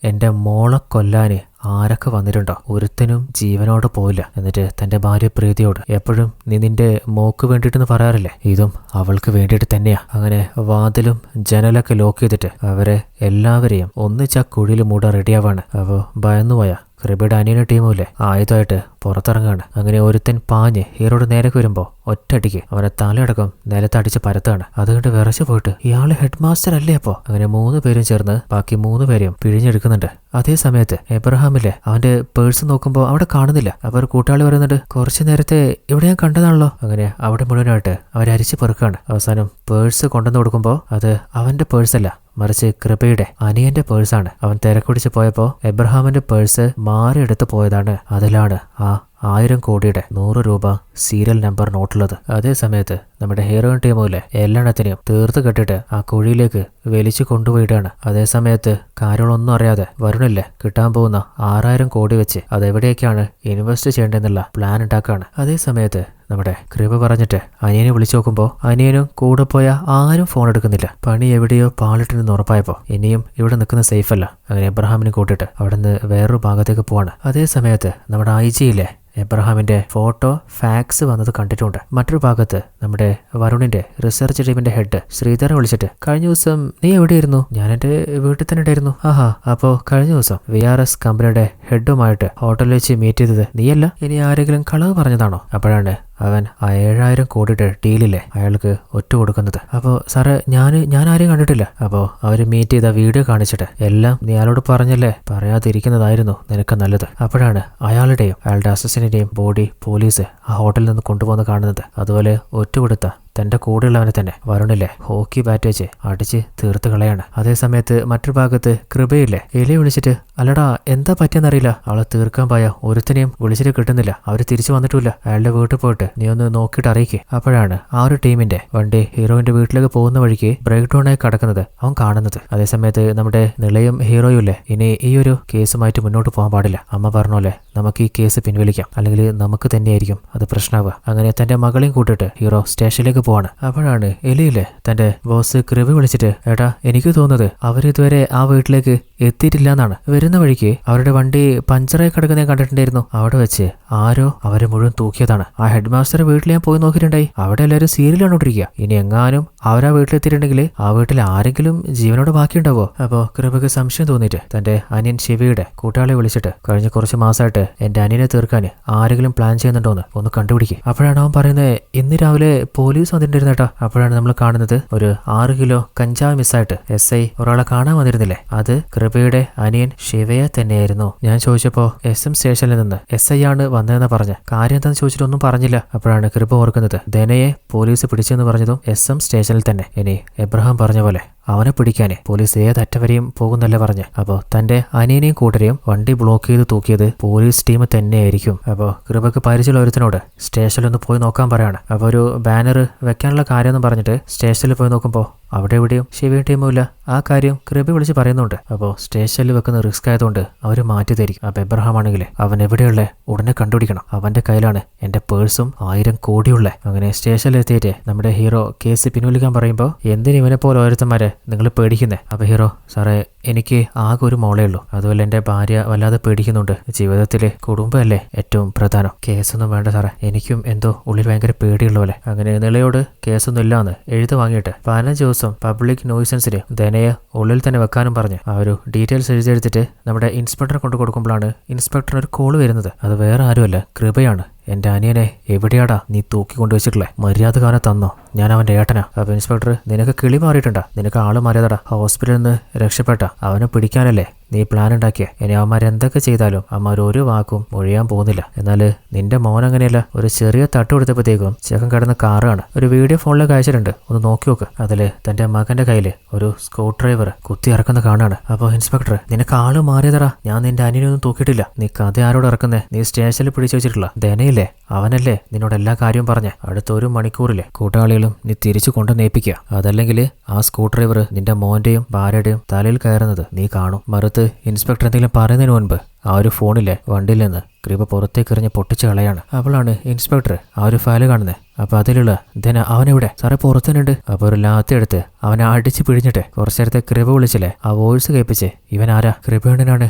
എന്റെ മോളെ കൊല്ലാന് ആരൊക്കെ വന്നിട്ടുണ്ടോ ഒരുത്തനും ജീവനോടെ പോയില്ല. എന്നിട്ട് തന്റെ ഭാര്യ പ്രീതിയോട് എപ്പോഴും നീ നിന്റെ മോക്ക് വേണ്ടിയിട്ടെന്ന് പറയാറില്ലേ, ഇതും അവൾക്ക് വേണ്ടിയിട്ട് തന്നെയാ. അങ്ങനെ വാതിലും ജനലൊക്കെ ലോക്ക് ചെയ്തിട്ട് അവരെ എല്ലാവരെയും ഒന്നിച്ച കുഴിയിൽ മൂടാൻ റെഡിയാവാണ്. അപ്പോൾ ഭയന്നുപോയ കൃപയുടെ അനിയന ടീമുമില്ലേ ആയുധമായിട്ട് പുറത്തിറങ്ങാണ്. അങ്ങനെ ഒരുത്തൻ പാഞ്ഞ് ഹീറോയുടെ നേരെ വരുമ്പോൾ ഒറ്റയടിക്ക് അവനെ തലയടക്കം നിലത്തടിച്ച് പരത്താണ്. അതുകൊണ്ട് വിറച്ചു പോയിട്ട് ഇയാള് ഹെഡ് മാസ്റ്റർ അല്ലേ? അപ്പോ അങ്ങനെ 3 പേരും ചേർന്ന് ബാക്കി 3 പേരെയും പിഴിഞ്ഞെടുക്കുന്നുണ്ട്. അതേ സമയത്ത് എബ്രഹാമില്ലേ അവന്റെ പേഴ്സ് നോക്കുമ്പോൾ അവിടെ കാണുന്നില്ല. അപ്പോൾ കൂട്ടാളി പറയുന്നുണ്ട് കുറച്ചു നേരത്തെ ഇവിടെ ഞാൻ കണ്ടതാണല്ലോ. അങ്ങനെ അവിടെ മുഴുവനായിട്ട് അവരരിച്ചു പെറുക്കാണ്. അവസാനം പേഴ്സ് കൊണ്ടുവന്ന് കൊടുക്കുമ്പോൾ അത് അവന്റെ പേഴ്സല്ല, മറിച്ച് കൃപയുടെ അനിയന്റെ പേഴ്സാണ്. അവൻ തിരക്കുടിച്ച് പോയപ്പോൾ എബ്രഹാമിന്റെ പേഴ്സ് മാറിയെടുത്ത് പോയതാണ്. അതിലാണ് ആ 1000 കോടിയുടെ 100 രൂപ സീരിയൽ നമ്പർ നോട്ടുള്ളത്. അതേ സമയത്ത് നമ്മുടെ ഹീറോയിൻ ടീമിലെ എല്ലാത്തിനെയും തീർത്ത് കെട്ടിട്ട് ആ കുഴിയിലേക്ക് വലിച്ചു കൊണ്ടുപോയിട്ടാണ്. അതേ സമയത്ത് കാര്യങ്ങളൊന്നും അറിയാതെ വരുണില്ലേ കിട്ടാൻ പോകുന്ന 6000 കോടി വെച്ച് അതെവിടേക്കാണ് ഇൻവെസ്റ്റ് ചെയ്യേണ്ടതെന്നുള്ള പ്ലാൻ ഉണ്ടാക്കാണ്. അതേ സമയത്ത് നമ്മുടെ കൃപ പറഞ്ഞിട്ട് അനിയനെ വിളിച്ചു നോക്കുമ്പോൾ അനിയനും കൂടെ പോയ ആരും ഫോൺ എടുക്കുന്നില്ല. പണി എവിടെയോ പാളിട്ടെന്ന് ഉറപ്പായപ്പോൾ ഇനിയും ഇവിടെ നിൽക്കുന്ന സേഫ് അല്ല. അങ്ങനെ എബ്രഹാമിനെ കൂട്ടിട്ട് അവിടെ നിന്ന് വേറൊരു ഭാഗത്തേക്ക് പോവാണ്. അതേ സമയത്ത് നമ്മുടെ IG-യിലെ എബ്രഹാമിന്റെ ഫോട്ടോ ഫാക്സ് വന്നത് കണ്ടിട്ടുണ്ട്. മറ്റൊരു ഭാഗത്ത് നമ്മുടെ വരുണിന്റെ റിസർച്ച് ടീമിന്റെ ഹെഡ് ശ്രീധരൻ വിളിച്ചിട്ട് കഴിഞ്ഞ ദിവസം നീ എവിടെയായിരുന്നു? ഞാൻ എന്റെ വീട്ടിൽ തന്നെ ഉണ്ടായിരുന്നു. ആഹാ, അപ്പോ കഴിഞ്ഞ ദിവസം VRS കമ്പനിയുടെ ഹെഡുമായിട്ട് ഹോട്ടലിൽ വെച്ച് മീറ്റ് ചെയ്തത് നീയല്ല, ഇനി ആരെങ്കിലും കളവ് പറഞ്ഞതാണോ? അപ്പോഴാണ് അവൻ ആ 7000 കോടിയുടെ ഡീലില്ലേ അയാൾക്ക് ഒറ്റ കൊടുക്കുന്നത്. അപ്പോൾ സാറ് ഞാൻ ആരെയും കണ്ടിട്ടില്ല. അപ്പോൾ അവർ മീറ്റ് ചെയ്ത വീഡിയോ കാണിച്ചിട്ട് എല്ലാം നീ അയാളോട് പറഞ്ഞല്ലേ, പറയാതിരിക്കുന്നതായിരുന്നു നിനക്ക് നല്ലത്. അപ്പോഴാണ് അയാളുടെയും അയാളുടെ അസിസ്റ്റന്റിന്റെയും ബോഡി പോലീസ് ആ ഹോട്ടലിൽ നിന്ന് കൊണ്ടുപോകുന്ന കാണുന്നത്. അതുപോലെ ഒറ്റ കൊടുത്ത തന്റെ കൂടെയുള്ളവനെ തന്നെ വരുണില്ലേ ഹോക്കി ബാറ്റ് വെച്ച് അടിച്ച് തീർത്ത് കളയാണ്. അതേസമയത്ത് മറ്റൊരു ഭാഗത്ത് കൃപയില്ലേ എലിയെ വിളിച്ചിട്ട് അല്ലടാ എന്താ പറ്റിയെന്നറിയില്ല, അവളെ തീർക്കാൻ പോയ ഒരുത്തനെയും വിളിച്ചിട്ട് കിട്ടുന്നില്ല, അവര് തിരിച്ചു വന്നിട്ടില്ല, അയാളുടെ വീട്ടിൽ പോയിട്ട് നീ ഒന്ന് നോക്കിയിട്ട് അറിയിക്കേ. അപ്പോഴാണ് ആ ഒരു ടീമിന്റെ വണ്ടി ഹീറോയിന്റെ വീട്ടിലേക്ക് പോകുന്ന വഴിക്ക് ബ്രേക്ക് ഡൗൺ ആയി കിടക്കുന്നത് അവൻ കാണുന്നത്. അതേസമയത്ത് നമ്മുടെ നിളയും ഹീറോയും ഇല്ലേ ഇനി ഈ ഒരു കേസുമായിട്ട് മുന്നോട്ട് പോകാൻ പാടില്ല. അമ്മ പറഞ്ഞോലെ നമുക്ക് ഈ കേസ് പിൻവലിക്കാം, അല്ലെങ്കിൽ നമുക്ക് തന്നെയായിരിക്കും അത് പ്രശ്നമാവുക. അങ്ങനെ തന്റെ മകളെയും കൂട്ടിട്ട് ഹീറോ സ്റ്റേഷനിലേക്ക് പോവാണ്. അപ്പോഴാണ് എലിയിലെ തന്റെ ബോസ് കൃപ വിളിച്ചിട്ട് ഏട്ടാ എനിക്ക് തോന്നുന്നത് അവരിതുവരെ ആ വീട്ടിലേക്ക് എത്തിയിട്ടില്ല എന്നാണ്. വരുന്ന വഴിക്ക് അവരുടെ വണ്ടി പഞ്ചറായി കിടക്കുന്ന കണ്ടിട്ടുണ്ടായിരുന്നു. അവിടെ വെച്ച് ആരോ അവരെ മുഴുവൻ തൂക്കിയതാണ്. ആ ഹെഡ് മാസ്റ്റർ വീട്ടിൽ ഞാൻ പോയി നോക്കിയിട്ടുണ്ടായി. അവിടെ എല്ലാവരും സീരിയൽ കണ്ടോണ്ടിരിക്കുക. ഇനി എങ്ങാനും അവരാ വീട്ടിലെത്തിയിട്ടുണ്ടെങ്കിൽ ആ വീട്ടിൽ ആരെങ്കിലും ജീവനോട് ബാക്കിയുണ്ടാവോ? അപ്പോ കൃപക്ക് സംശയം തോന്നിയിട്ട് തന്റെ അനിയൻ ശിവയുടെ കൂട്ടാളെ വിളിച്ചിട്ട് കഴിഞ്ഞ കുറച്ച് മാസമായിട്ട് എന്റെ അനിയനെ തീർക്കാൻ ആരെങ്കിലും പ്ലാൻ ചെയ്യുന്നുണ്ടോന്ന് ഒന്ന് കണ്ടുപിടിക്കുക. അപ്പോഴാണ് അവൻ പറയുന്നത് ഇന്ന് രാവിലെ പോലീസ് വന്നിട്ടുണ്ടായിരുന്നേട്ടാ. അപ്പോഴാണ് നമ്മൾ കാണുന്നത് ഒരു 6 കിലോ കഞ്ചാവ് മിസ്സായിട്ട് SI ഒരാളെ കാണാൻ വന്നിരുന്നില്ലേ, അത് കൃപയുടെ അനിയൻ ശിവയെ തന്നെയായിരുന്നു. ഞാൻ ചോദിച്ചപ്പോ SM സ്റ്റേഷനിൽ നിന്ന് SI ആണ് വന്നതെന്ന് പറഞ്ഞ കാര്യം എന്താണെന്ന് ചോദിച്ചിട്ട് ഒന്നും പറഞ്ഞില്ല. അപ്പോഴാണ് കൃപ ഓർക്കുന്നത് ധനയെ പോലീസ് പിടിച്ചെന്ന് പറഞ്ഞതും SM സ്റ്റേഷനിൽ തന്നെ. ഇനി എബ്രഹാം പറഞ്ഞ പോലെ അവനെ പിടിക്കാനേ പോലീസ് ഏതറ്റവരെയും പോകുന്നല്ല പറഞ്ഞ്. അപ്പോൾ തന്റെ അനിയനെയും കൂട്ടരെയും വണ്ടി ബ്ലോക്ക് ചെയ്ത് തൂക്കിയത് പോലീസ് ടീം തന്നെയായിരിക്കും. അപ്പോൾ കൃപക്ക് പരിചയമുള്ള ഒരുത്തനോട് സ്റ്റേഷനിലൊന്ന് പോയി നോക്കാൻ പറയാണ്. അപ്പോൾ ഒരു ബാനർ വെക്കാനുള്ള കാര്യമെന്ന് പറഞ്ഞിട്ട് സ്റ്റേഷനിൽ പോയി നോക്കുമ്പോൾ അവിടെ എവിടെയും ശിവയും ടീമും ഇല്ല. ആ കാര്യം കൃപ വിളിച്ച് പറയുന്നുണ്ട്. അപ്പോൾ സ്റ്റേഷനിൽ വെക്കുന്ന റിസ്ക് ആയതുകൊണ്ട് അവർ മാറ്റി തരിക്കും. അപ്പോൾ എബ്രഹാം ആണെങ്കിൽ അവൻ എവിടെയുള്ള ഉടനെ കണ്ടുപിടിക്കണം, അവന്റെ കയ്യിലാണ് എന്റെ പേഴ്സും 1000 കോടിയുള്ള. അങ്ങനെ സ്റ്റേഷനിലെത്തിയിട്ട് നമ്മുടെ ഹീറോ കേസ് പിൻവലിക്കാൻ പറയുമ്പോൾ എന്തിന് ഇവനെ പോലെ ഓരോരുത്തന്മാരെ നിങ്ങൾ പേടിക്കുന്നേ? അപ്പോൾ ഹീറോ സാറേ എനിക്ക് ആകെ ഒരു മോളേ ഉള്ളൂ, അതുപോലെ എൻ്റെ ഭാര്യ വല്ലാതെ പേടിക്കുന്നുണ്ട്. ജീവിതത്തിൽ കുടുംബമല്ലേ ഏറ്റവും പ്രധാനം. കേസൊന്നും വേണ്ട സാറേ, എനിക്കും എന്തോ ഉള്ളിൽ ഭയങ്കര പേടിയുള്ള പോലെ. അങ്ങനെ നിളയോട് കേസൊന്നും ഇല്ലാന്ന് എഴുതി വാങ്ങിയിട്ട് 15 ദിവസം പബ്ലിക് നോയിസൻസിന് ധനയെ ഉള്ളിൽ തന്നെ വെക്കാനും പറഞ്ഞ് ആ ഒരു ഡീറ്റെയിൽസ് എഴുതിയെടുത്തിട്ട് നമ്മുടെ ഇൻസ്പെക്ടറെ കൊണ്ട് കൊടുക്കുമ്പോഴാണ് ഇൻസ്പെക്ടറിന് ഒരു കോള് വരുന്നത്. അത് വേറെ ആരുമല്ല കൃപയാണ്. എന്റെ അനിയനെ എവിടെയാടാ നീ തൂക്കി കൊണ്ടുവച്ചിട്ടില്ലേ? മര്യാദ കാലം തന്നോ? ഞാൻ അവന്റെ ഏട്ടനാ. അപ്പൊ ഇൻസ്പെക്ടർ നിനക്ക് കിളി മാറിയിട്ടുണ്ടാ? നിനക്ക് ആള് മാറിയതാടാ. ഹോസ്പിറ്റലിൽ നിന്ന് രക്ഷപ്പെട്ട അവനെ പിടിക്കാനല്ലേ നീ പ്ലാൻ ഉണ്ടാക്കിയ. ഇനി അവന്മാരെന്തൊക്കെ ചെയ്താലും അവന്മാർ ഒരു വാക്കും ഒഴിയാൻ പോകുന്നില്ല. എന്നാൽ നിന്റെ മോൻ അങ്ങനെയല്ല. ഒരു ചെറിയ തട്ട് കൊടുത്തപ്പോഴത്തേക്കും ചെക്കൻ കിടന്ന കാറാണ്. ഒരു വീഡിയോ ഫോണിലേക്ക് അയച്ചിട്ടുണ്ട്, ഒന്ന് നോക്കി നോക്ക്. അതില് തന്റെ മകന്റെ കയ്യില് ഒരു സ്ക്രൂ ഡ്രൈവർ കുത്തി ഇറക്കുന്ന കാണാണ്. അപ്പൊ ഇൻസ്പെക്ടർ നിനക്ക് ആള് മാറിയതടാ, ഞാൻ നിന്റെ അനിയനൊന്നും തൂക്കിയിട്ടില്ല. നീ കഥ ആരോട് ഇറക്കുന്നേ? നീ സ്റ്റേഷനിൽ പിടിച്ചു വെച്ചിട്ടുള്ള ധനയില്ലേ അവനല്ലേ നിന്നോട് എല്ലാ കാര്യം പറഞ്ഞ. അടുത്ത 1 മണിക്കൂറിലെ കൂട്ടാളികളും നീ തിരിച്ചു കൊണ്ടു നേപ്പിക്കുക. അതല്ലെങ്കിൽ ആ സ്ക്രൂ ഡ്രൈവർ നിന്റെ മോന്റെയും ഭാര്യയുടെയും തലയിൽ കയറുന്നത് നീ കാണും. മറുത്ത് ഇൻസ്പെക്ടർ എന്തെങ്കിലും പറയുന്നതിന് മുൻപ് ആ ഒരു ഫോണിലെ വണ്ടിയിൽ നിന്ന് കൃപ പുറത്തേക്ക് എറിഞ്ഞ് പൊട്ടിച്ച് കളയാണ്. അവളാണ് ഇൻസ്പെക്ടർ ആ ഒരു ഫയല് കാണുന്നത്. അപ്പൊ അതിലുള്ള ധന അവനെവിടെ? സാറേ പുറത്തുനുണ്ട്. അപ്പൊ ഒരു ലാത്തി എടുത്ത് അവനെ അടിച്ച് പിഴിഞ്ഞിട്ട് കുറച്ചു നേരത്തെ കൃപ വിളിച്ചില്ലേ ആ വോയിസ് കേൾപ്പിച്ച് ഇവൻ ആരാ? കൃപയുണ്ടനാണ്,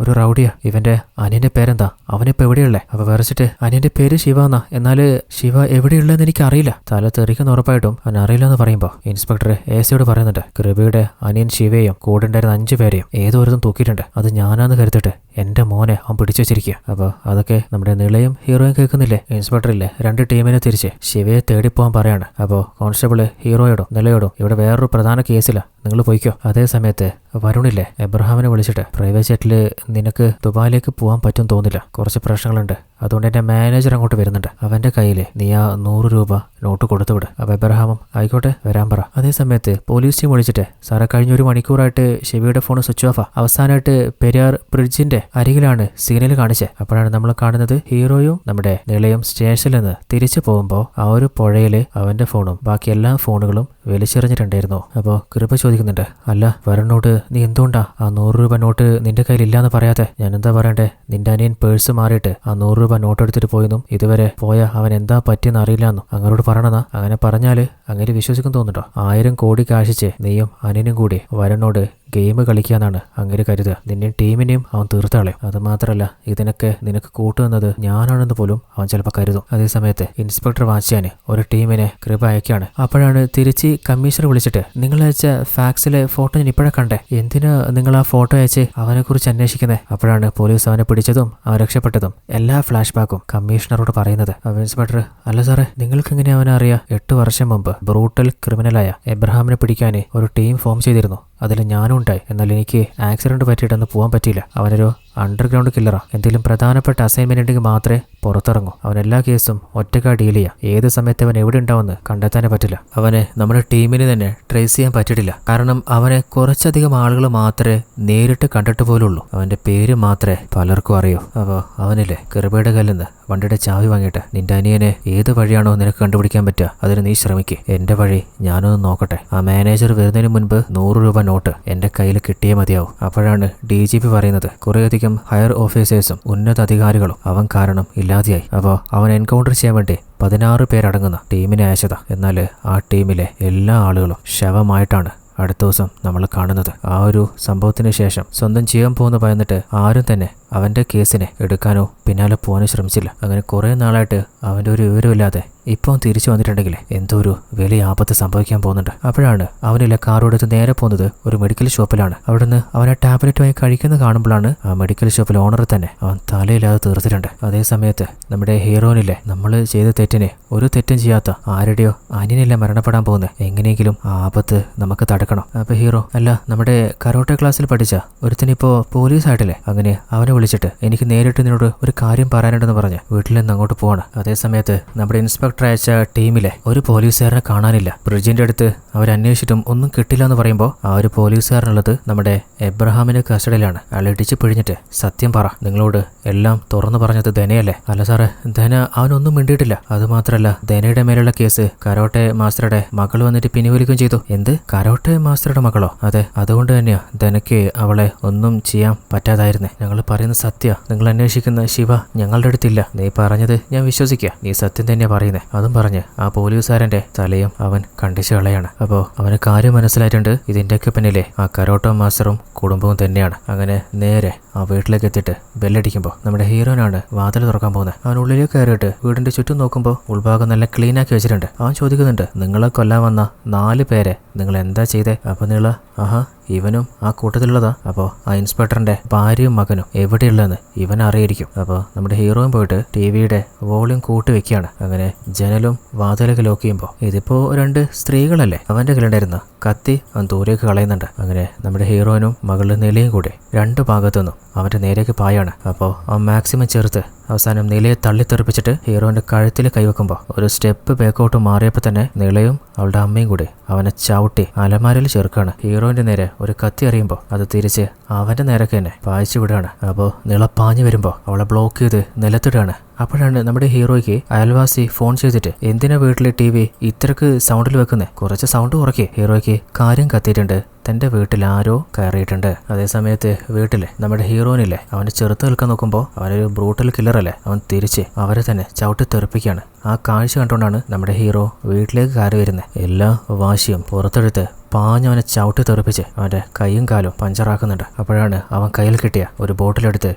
ഒരു റൗഡിയാ. ഇവന്റെ അനിയന്റെ പേരെന്താ? അവനിപ്പോ എവിടെയുള്ളേ? അപ്പൊ വരച്ചിട്ട് അനിയന്റെ പേര് ശിവ എന്നാ. എന്നാല് ശിവ എവിടെയുള്ളതെന്ന് എനിക്ക് അറിയില്ല. തല തെറിക്കുന്ന ഉറപ്പായിട്ടും അവൻ അറിയില്ലെന്ന് പറയുമ്പോ ഇൻസ്പെക്ടർ ACയോട് പറയുന്നുണ്ട് കൃപയുടെ അനിയൻ ശിവയും കൂടെ ഉണ്ടായിരുന്ന 5 പേരെയും ഏതോ ഒരുത്തും തൂക്കിയിട്ടുണ്ട്. അത് ഞാനാന്ന് കരുതിട്ട് എന്റെ മോനെ അവൻ പിടിച്ചു വെച്ചിരിക്കുക. അപ്പൊ അതൊക്കെ നമ്മുടെ നിളയും ഹീറോയും കേൾക്കുന്നില്ലേ? ഇൻസ്പെക്ടറില്ലേ 2 ടീമിനെ തിരിച്ച് ശിവയെ തേടിപ്പോവാൻ പറയാണ്. അപ്പോ കോൺസ്റ്റബിള് ഹീറോയോടും നിളയോടും ഇവിടെ വേറൊരു പ്രധാന കേസില്ല, നിങ്ങൾ പോയിക്കോ. അതേ സമയത്ത് വരുണില്ലേ എബ്രഹാമിനെ വിളിച്ചിട്ട് പ്രൈവറ്റ് ജെറ്റില് നിനക്ക് ദുബായിലേക്ക് പോകാൻ പറ്റും തോന്നില്ല, കുറച്ച് പ്രശ്നങ്ങളുണ്ട്, അതുകൊണ്ട് എന്റെ മാനേജർ അങ്ങോട്ട് വരുന്നുണ്ട്, അവന്റെ കയ്യിൽ നീ ആ 100 രൂപ നോട്ട് കൊടുത്തുവിട്. അപ്പൊ എബ്രഹാമും ആയിക്കോട്ടെ വരാൻ പറ. അതേ സമയത്ത് പോലീസ് ടീം വിളിച്ചിട്ട് സാറേ കഴിഞ്ഞ 1 മണിക്കൂറായിട്ട് ശിവയുടെ ഫോൺ സ്വിച്ച് ഓഫാ. അവസാനമായിട്ട് പെരിയാർ ബ്രിഡ്ജിന്റെ അരികിലാണ് സിഗ്നൽ കാണിച്ചത്. അപ്പോഴാണ് നമ്മൾ കാണുന്നത് ഹീറോയും നമ്മുടെ നിളയും സ്റ്റേഷനിൽ നിന്ന് തിരിച്ചു പോകുമ്പോൾ ആ ഒരു പുഴയില് അവന്റെ ഫോണും ബാക്കി എല്ലാ ഫോണുകളും വലിച്ചെറിഞ്ഞിട്ടുണ്ടായിരുന്നു. അപ്പോൾ കൃപ ചോദിക്കുന്നുണ്ട്, അല്ല വരനോട് നീ എന്തുകൊണ്ടാ ആ 100 രൂപ നോട്ട് നിന്റെ കയ്യിലില്ലാന്ന് പറയാതെ? ഞാൻ എന്താ പറയണ്ടേ? നിന്റെ അനിയൻ പേഴ്സ് മാറിയിട്ട് ആ 100 രൂപ നോട്ട് എടുത്തിട്ട് പോയെന്നും ഇതുവരെ പോയ അവൻ എന്താ പറ്റിയെന്ന് അറിയില്ലെന്നും അങ്ങോട്ട് പറയണതാ. അങ്ങനെ പറഞ്ഞാല് അങ്ങനെ വിശ്വസിക്കും തോന്നുന്നുണ്ടോ? 1000 കോടി കാശിച്ച് നീയും അനിയനും കൂടി വരനോട് ഗെയിം കളിക്കാന്നാണ് അങ്ങനെ കരുതുക. നിന്നെ ടീമിനെയും അവൻ തീർത്താളയും. അത് മാത്രമല്ല ഇതിനൊക്കെ നിനക്ക് കൂട്ടുന്നത് ഞാനാണെന്ന് പോലും അവൻ ചിലപ്പോൾ കരുതും. അതേസമയത്ത് ഇൻസ്പെക്ടർ വാച്ചാന് ഒരു ടീമിനെ കൃപ അയക്കാണ്. അപ്പോഴാണ് തിരിച്ച് കമ്മീഷണർ വിളിച്ചിട്ട്, നിങ്ങൾ അയച്ച ഫാക്സിലെ ഫോട്ടോ ഞാൻ ഇപ്പോഴാണ് കണ്ടേ, എന്തിനാ നിങ്ങൾ ആ ഫോട്ടോ അയച്ച് അവനെക്കുറിച്ച് അന്വേഷിക്കുന്നത്? അപ്പോഴാണ് പോലീസ് അവനെ പിടിച്ചതും അവൻ രക്ഷപ്പെട്ടതും എല്ലാ ഫ്ലാഷ് ബാക്കും കമ്മീഷണറോട് പറയുന്നത്. അപ്പോൾ ഇൻസ്പെക്ടർ, അല്ല സാറേ നിങ്ങൾക്ക് എങ്ങനെ അവനെ അറിയാം? 8 വർഷം മുമ്പ് ബ്രൂട്ടൽ ക്രിമിനലായ എബ്രഹാമിനെ പിടിക്കാൻ ഒരു ടീം ഫോം ചെയ്തിരുന്നു. അതിൽ ഞാനും ഉണ്ടായി. എന്നാൽ എനിക്ക് ആക്സിഡന്റ് പറ്റിയിട്ടൊന്നും പോകാൻ പറ്റിയില്ല. അവനൊരു അണ്ടർഗ്രൗണ്ട് കില്ലറാ. എന്തെങ്കിലും പ്രധാനപ്പെട്ട അസൈൻമെന്റ് ഉണ്ടെങ്കിൽ മാത്രമേ പുറത്തിറങ്ങൂ. അവൻ എല്ലാ കേസും ഒറ്റക്കാ ഡീൽ ചെയ്യാം. ഏത് സമയത്ത് അവൻ എവിടെ ഉണ്ടാവുമെന്ന് കണ്ടെത്താനേ പറ്റില്ല. അവനെ നമ്മുടെ ടീമിന് തന്നെ ട്രേസ് ചെയ്യാൻ പറ്റിയിട്ടില്ല. കാരണം അവനെ കുറച്ചധികം ആളുകൾ മാത്രമേ നേരിട്ട് കണ്ടിട്ട് പോലുള്ളൂ. അവന്റെ പേര് മാത്രമേ പലർക്കും അറിയൂ. അപ്പോൾ അവനില്ലേ കൃപയുടെ കയ്യിൽ നിന്ന് വണ്ടിയുടെ ചാവി വാങ്ങിയിട്ട് നിന്റെ അനിയനെ ഏത് വഴിയാണോ നിനക്ക് കണ്ടുപിടിക്കാൻ പറ്റുക അതിന് നീ ശ്രമിക്കുക. എന്റെ വഴി ഞാനൊന്ന് നോക്കട്ടെ. ആ മാനേജർ വരുന്നതിന് മുൻപ് 100 രൂപ നോട്ട് എന്റെ കയ്യിൽ കിട്ടിയേ മതിയാവും. അപ്പോഴാണ് DGP പറയുന്നത്, കുറേയധികം ഹയർ ഓഫീസേഴ്സും ഉന്നത അധികാരികളും അവൻ കാരണം ഇല്ലാതെയായി. അപ്പോൾ അവൻ എൻകൗണ്ടർ ചെയ്യാൻ വേണ്ടി 16 പേരടങ്ങുന്ന ടീമിനെ അയച്ചതാ. എന്നാൽ ആ ടീമിലെ എല്ലാ ആളുകളും ശവമായിട്ടാണ് അടുത്ത ദിവസം നമ്മൾ കാണുന്നത്. ആ ഒരു സംഭവത്തിന് ശേഷം സ്വന്തം ജീവൻ പോകുന്ന ഭയന്നിട്ട് ആരും തന്നെ അവന്റെ കേസിനെ എടുക്കാനോ പിന്നാലെ പോകാനോ ശ്രമിച്ചില്ല. അങ്ങനെ കുറെ നാളായിട്ട് അവന്റെ ഒരു വിവരമില്ലാതെ ഇപ്പോൾ തിരിച്ചു വന്നിട്ടുണ്ടെങ്കിൽ എന്തോ ഒരു വലിയ ആപത്ത് സംഭവിക്കാൻ പോകുന്നുണ്ട്. അപ്പോഴാണ് അവനില്ല കാറോടെടുത്ത് നേരെ പോകുന്നത് ഒരു മെഡിക്കൽ ഷോപ്പിലാണ്. അവിടുന്ന് അവനെ ടാബ്ലറ്റുമായി കഴിക്കുന്നത് കാണുമ്പോഴാണ് ആ മെഡിക്കൽ ഷോപ്പിൽ ഓണർ തന്നെ അവൻ തലയില്ലാതെ തീർത്തിട്ടുണ്ട്. അതേ സമയത്ത് നമ്മുടെ ഹീറോനില്ലേ നമ്മൾ ചെയ്ത തെറ്റിനെ ഒരു തെറ്റും ചെയ്യാത്ത ആരുടെയോ അനിയനില്ല മരണപ്പെടാൻ പോകുന്നത്. എങ്ങനെയെങ്കിലും ആ ആപത്ത് നമുക്ക് തടുക്കണം. അപ്പൊ ഹീറോ അല്ല നമ്മുടെ കരോട്ടെ ക്ലാസ്സിൽ പഠിച്ച ഒരുത്തിനിപ്പോ പോലീസായിട്ടില്ലേ, അങ്ങനെ അവനെ വിളിച്ചിട്ട് എനിക്ക് നേരിട്ട് നിന്നോട് ഒരു കാര്യം പറയാനുണ്ടെന്ന് പറഞ്ഞ് വീട്ടിൽ നിന്ന് അങ്ങോട്ട് പോവാണ്. അതേസമയത്ത് നമ്മുടെ ഇൻസ്പെക്ടർ അയച്ച ടീമിലെ ഒരു പോലീസുകാരനെ കാണാനില്ല. ബ്രിഡ്ജിന്റെ അടുത്ത് അവരന്വേഷിച്ചിട്ടും ഒന്നും കിട്ടില്ല എന്ന് പറയുമ്പോൾ ആ ഒരു പോലീസുകാരനുള്ളത് നമ്മുടെ എബ്രഹാമിന്റെ കസ്റ്റഡിയിലാണ്. അയാൾ ഇടിച്ചു പിഴിഞ്ഞിട്ട്, സത്യം പറ, നിങ്ങളോട് എല്ലാം തുറന്നു പറഞ്ഞത് ധനയല്ലേ? അല്ല സാറേ, ധന അവനൊന്നും മിണ്ടിയിട്ടില്ല. അതുമാത്രമല്ല ധനയുടെ മേലുള്ള കേസ് കരോട്ടെ മാസ്റ്ററുടെ മകൾ വന്നിട്ട് പിൻവലിക്കുകയും ചെയ്തു. എന്ത്, കരോട്ടെ മാസ്റ്ററുടെ മകളോ? അതെ, അതുകൊണ്ട് തന്നെയാ ധനയ്ക്ക് അവളെ ഒന്നും ചെയ്യാൻ പറ്റാതായിരുന്നേ. ഞങ്ങൾ പറയുന്ന സത്യ, നിങ്ങൾ അന്വേഷിക്കുന്ന ശിവ ഞങ്ങളുടെ അടുത്തില്ല. നീ പറഞ്ഞത് ഞാൻ വിശ്വസിക്കുക, നീ സത്യം തന്നെയാ പറയുന്നത്. അതും പറഞ്ഞ് ആ പോലീസുകാരന്റെ തലയും അവൻ കണ്ടിച്ചു കളയാണ്. അപ്പോൾ അവന് കാര്യം മനസ്സിലായിട്ടുണ്ട്. ഇതിന്റെയൊക്കെ പിന്നിലെ ആ കരോട്ടോ മാസ്റ്ററും കുടുംബവും തന്നെയാണ്. അങ്ങനെ നേരെ ആ വീട്ടിലേക്ക് എത്തിയിട്ട് ബെല്ലടിക്കുമ്പോൾ നമ്മുടെ ഹീറോനാണ് വാതിൽ തുറക്കാൻ പോകുന്നത്. അവൻ ഉള്ളിലേക്ക് കയറിയിട്ട് വീടിന്റെ ചുറ്റും നോക്കുമ്പോൾ ഉൾഭാഗം നല്ല ക്ലീൻ ആക്കി വെച്ചിട്ടുണ്ട്. അവൻ ചോദിക്കുന്നുണ്ട്, നിങ്ങളെ കൊല്ലാൻ വന്ന 4 പേരെ നിങ്ങൾ എന്താ ചെയ്തേ? അപ്പൊ നീള, ആഹാ ഇവനും ആ കൂട്ടത്തിലുള്ളതാ. അപ്പോൾ ആ ഇൻസ്പെക്ടറിന്റെ ഭാര്യയും മകനും എവിടെയുള്ളതെന്ന് ഇവൻ അറിയായിരിക്കും. അപ്പോൾ നമ്മുടെ ഹീറോയും പോയിട്ട് ടിവിയുടെ വോളിയം കൂട്ടി വെക്കുകയാണ്. അങ്ങനെ ജനലും വാതിലൊക്കെ ലോക്ക് ചെയ്യുമ്പോൾ ഇതിപ്പോ 2 സ്ത്രീകളല്ലേ, അവന്റെ കയ്യിലുണ്ടായിരുന്ന കത്തി അവൻ ദൂരേക്ക് കളയുന്നുണ്ട്. അങ്ങനെ നമ്മുടെ ഹീറോയിനും മകളുടെ നിലയും കൂടി 2 ഭാഗത്തുനിന്നും അവന്റെ നേരേക്ക് പായാണ്. അപ്പോൾ അവൻ മാക്സിമം ചേർത്ത് അവസാനം നിലയെ തള്ളിത്തെറിപ്പിച്ചിട്ട് ഹീറോന്റെ കഴുത്തിൽ കൈവെക്കുമ്പോൾ ഒരു സ്റ്റെപ്പ് ബാക്കോട്ട് മാറിയപ്പോൾ തന്നെ നിളയും അവളുടെ അമ്മയും കൂടി അവനെ ചവിട്ടി അലമാരയിൽ ചേർക്കാണ്. ഹീറോയിന്റെ നേരെ ഒരു കത്തി അറിയുമ്പോൾ അത് തിരിച്ച് അവന്റെ നേരൊക്കെ തന്നെ പായിച്ചു വിടുകയാണ്. അപ്പോൾ നിള പാഞ്ഞു വരുമ്പോൾ അവളെ ബ്ലോക്ക് ചെയ്ത് നിലത്തിടുകയാണ്. അപ്പോഴാണ് നമ്മുടെ ഹീറോയ്ക്ക് അയൽവാസി ഫോൺ ചെയ്തിട്ട്, എന്തിനാ വീട്ടിലെ TV ഇത്രക്ക് സൗണ്ടിൽ വെക്കുന്നേ, കുറച്ച് സൗണ്ട് കുറയ്ക്കേ, ഹീറോയ്ക്ക് കാര്യം കത്തിയിട്ടുണ്ട്, തന്റെ വീട്ടിൽ ആരോ കയറിയിട്ടുണ്ട്. അതേസമയത്ത് വീട്ടിലെ നമ്മുടെ ഹീറോയിനില്ലേ അവന് ചെറുത്ത് നിൽക്കാൻ നോക്കുമ്പോൾ അവനൊരു ബ്രൂട്ടൽ കില്ലറല്ലേ, അവൻ തിരിച്ച് അവരെ തന്നെ ചവിട്ടി തെറിപ്പിക്കുകയാണ്. ആ കാഴ്ച കണ്ടുകൊണ്ടാണ് നമ്മുടെ ഹീറോ വീട്ടിലേക്ക് കയറി വരുന്നത്. എല്ലാ വാശിയും പുറത്തെടുത്ത് പാഞ്ഞവനെ ചവിട്ടി തെറിപ്പിച്ച് അവന്റെ കൈയും കാലും പഞ്ചറാക്കുന്നുണ്ട്. അപ്പോഴാണ് അവൻ കയ്യിൽ കിട്ടിയ ഒരു ബോട്ടിലെടുത്ത്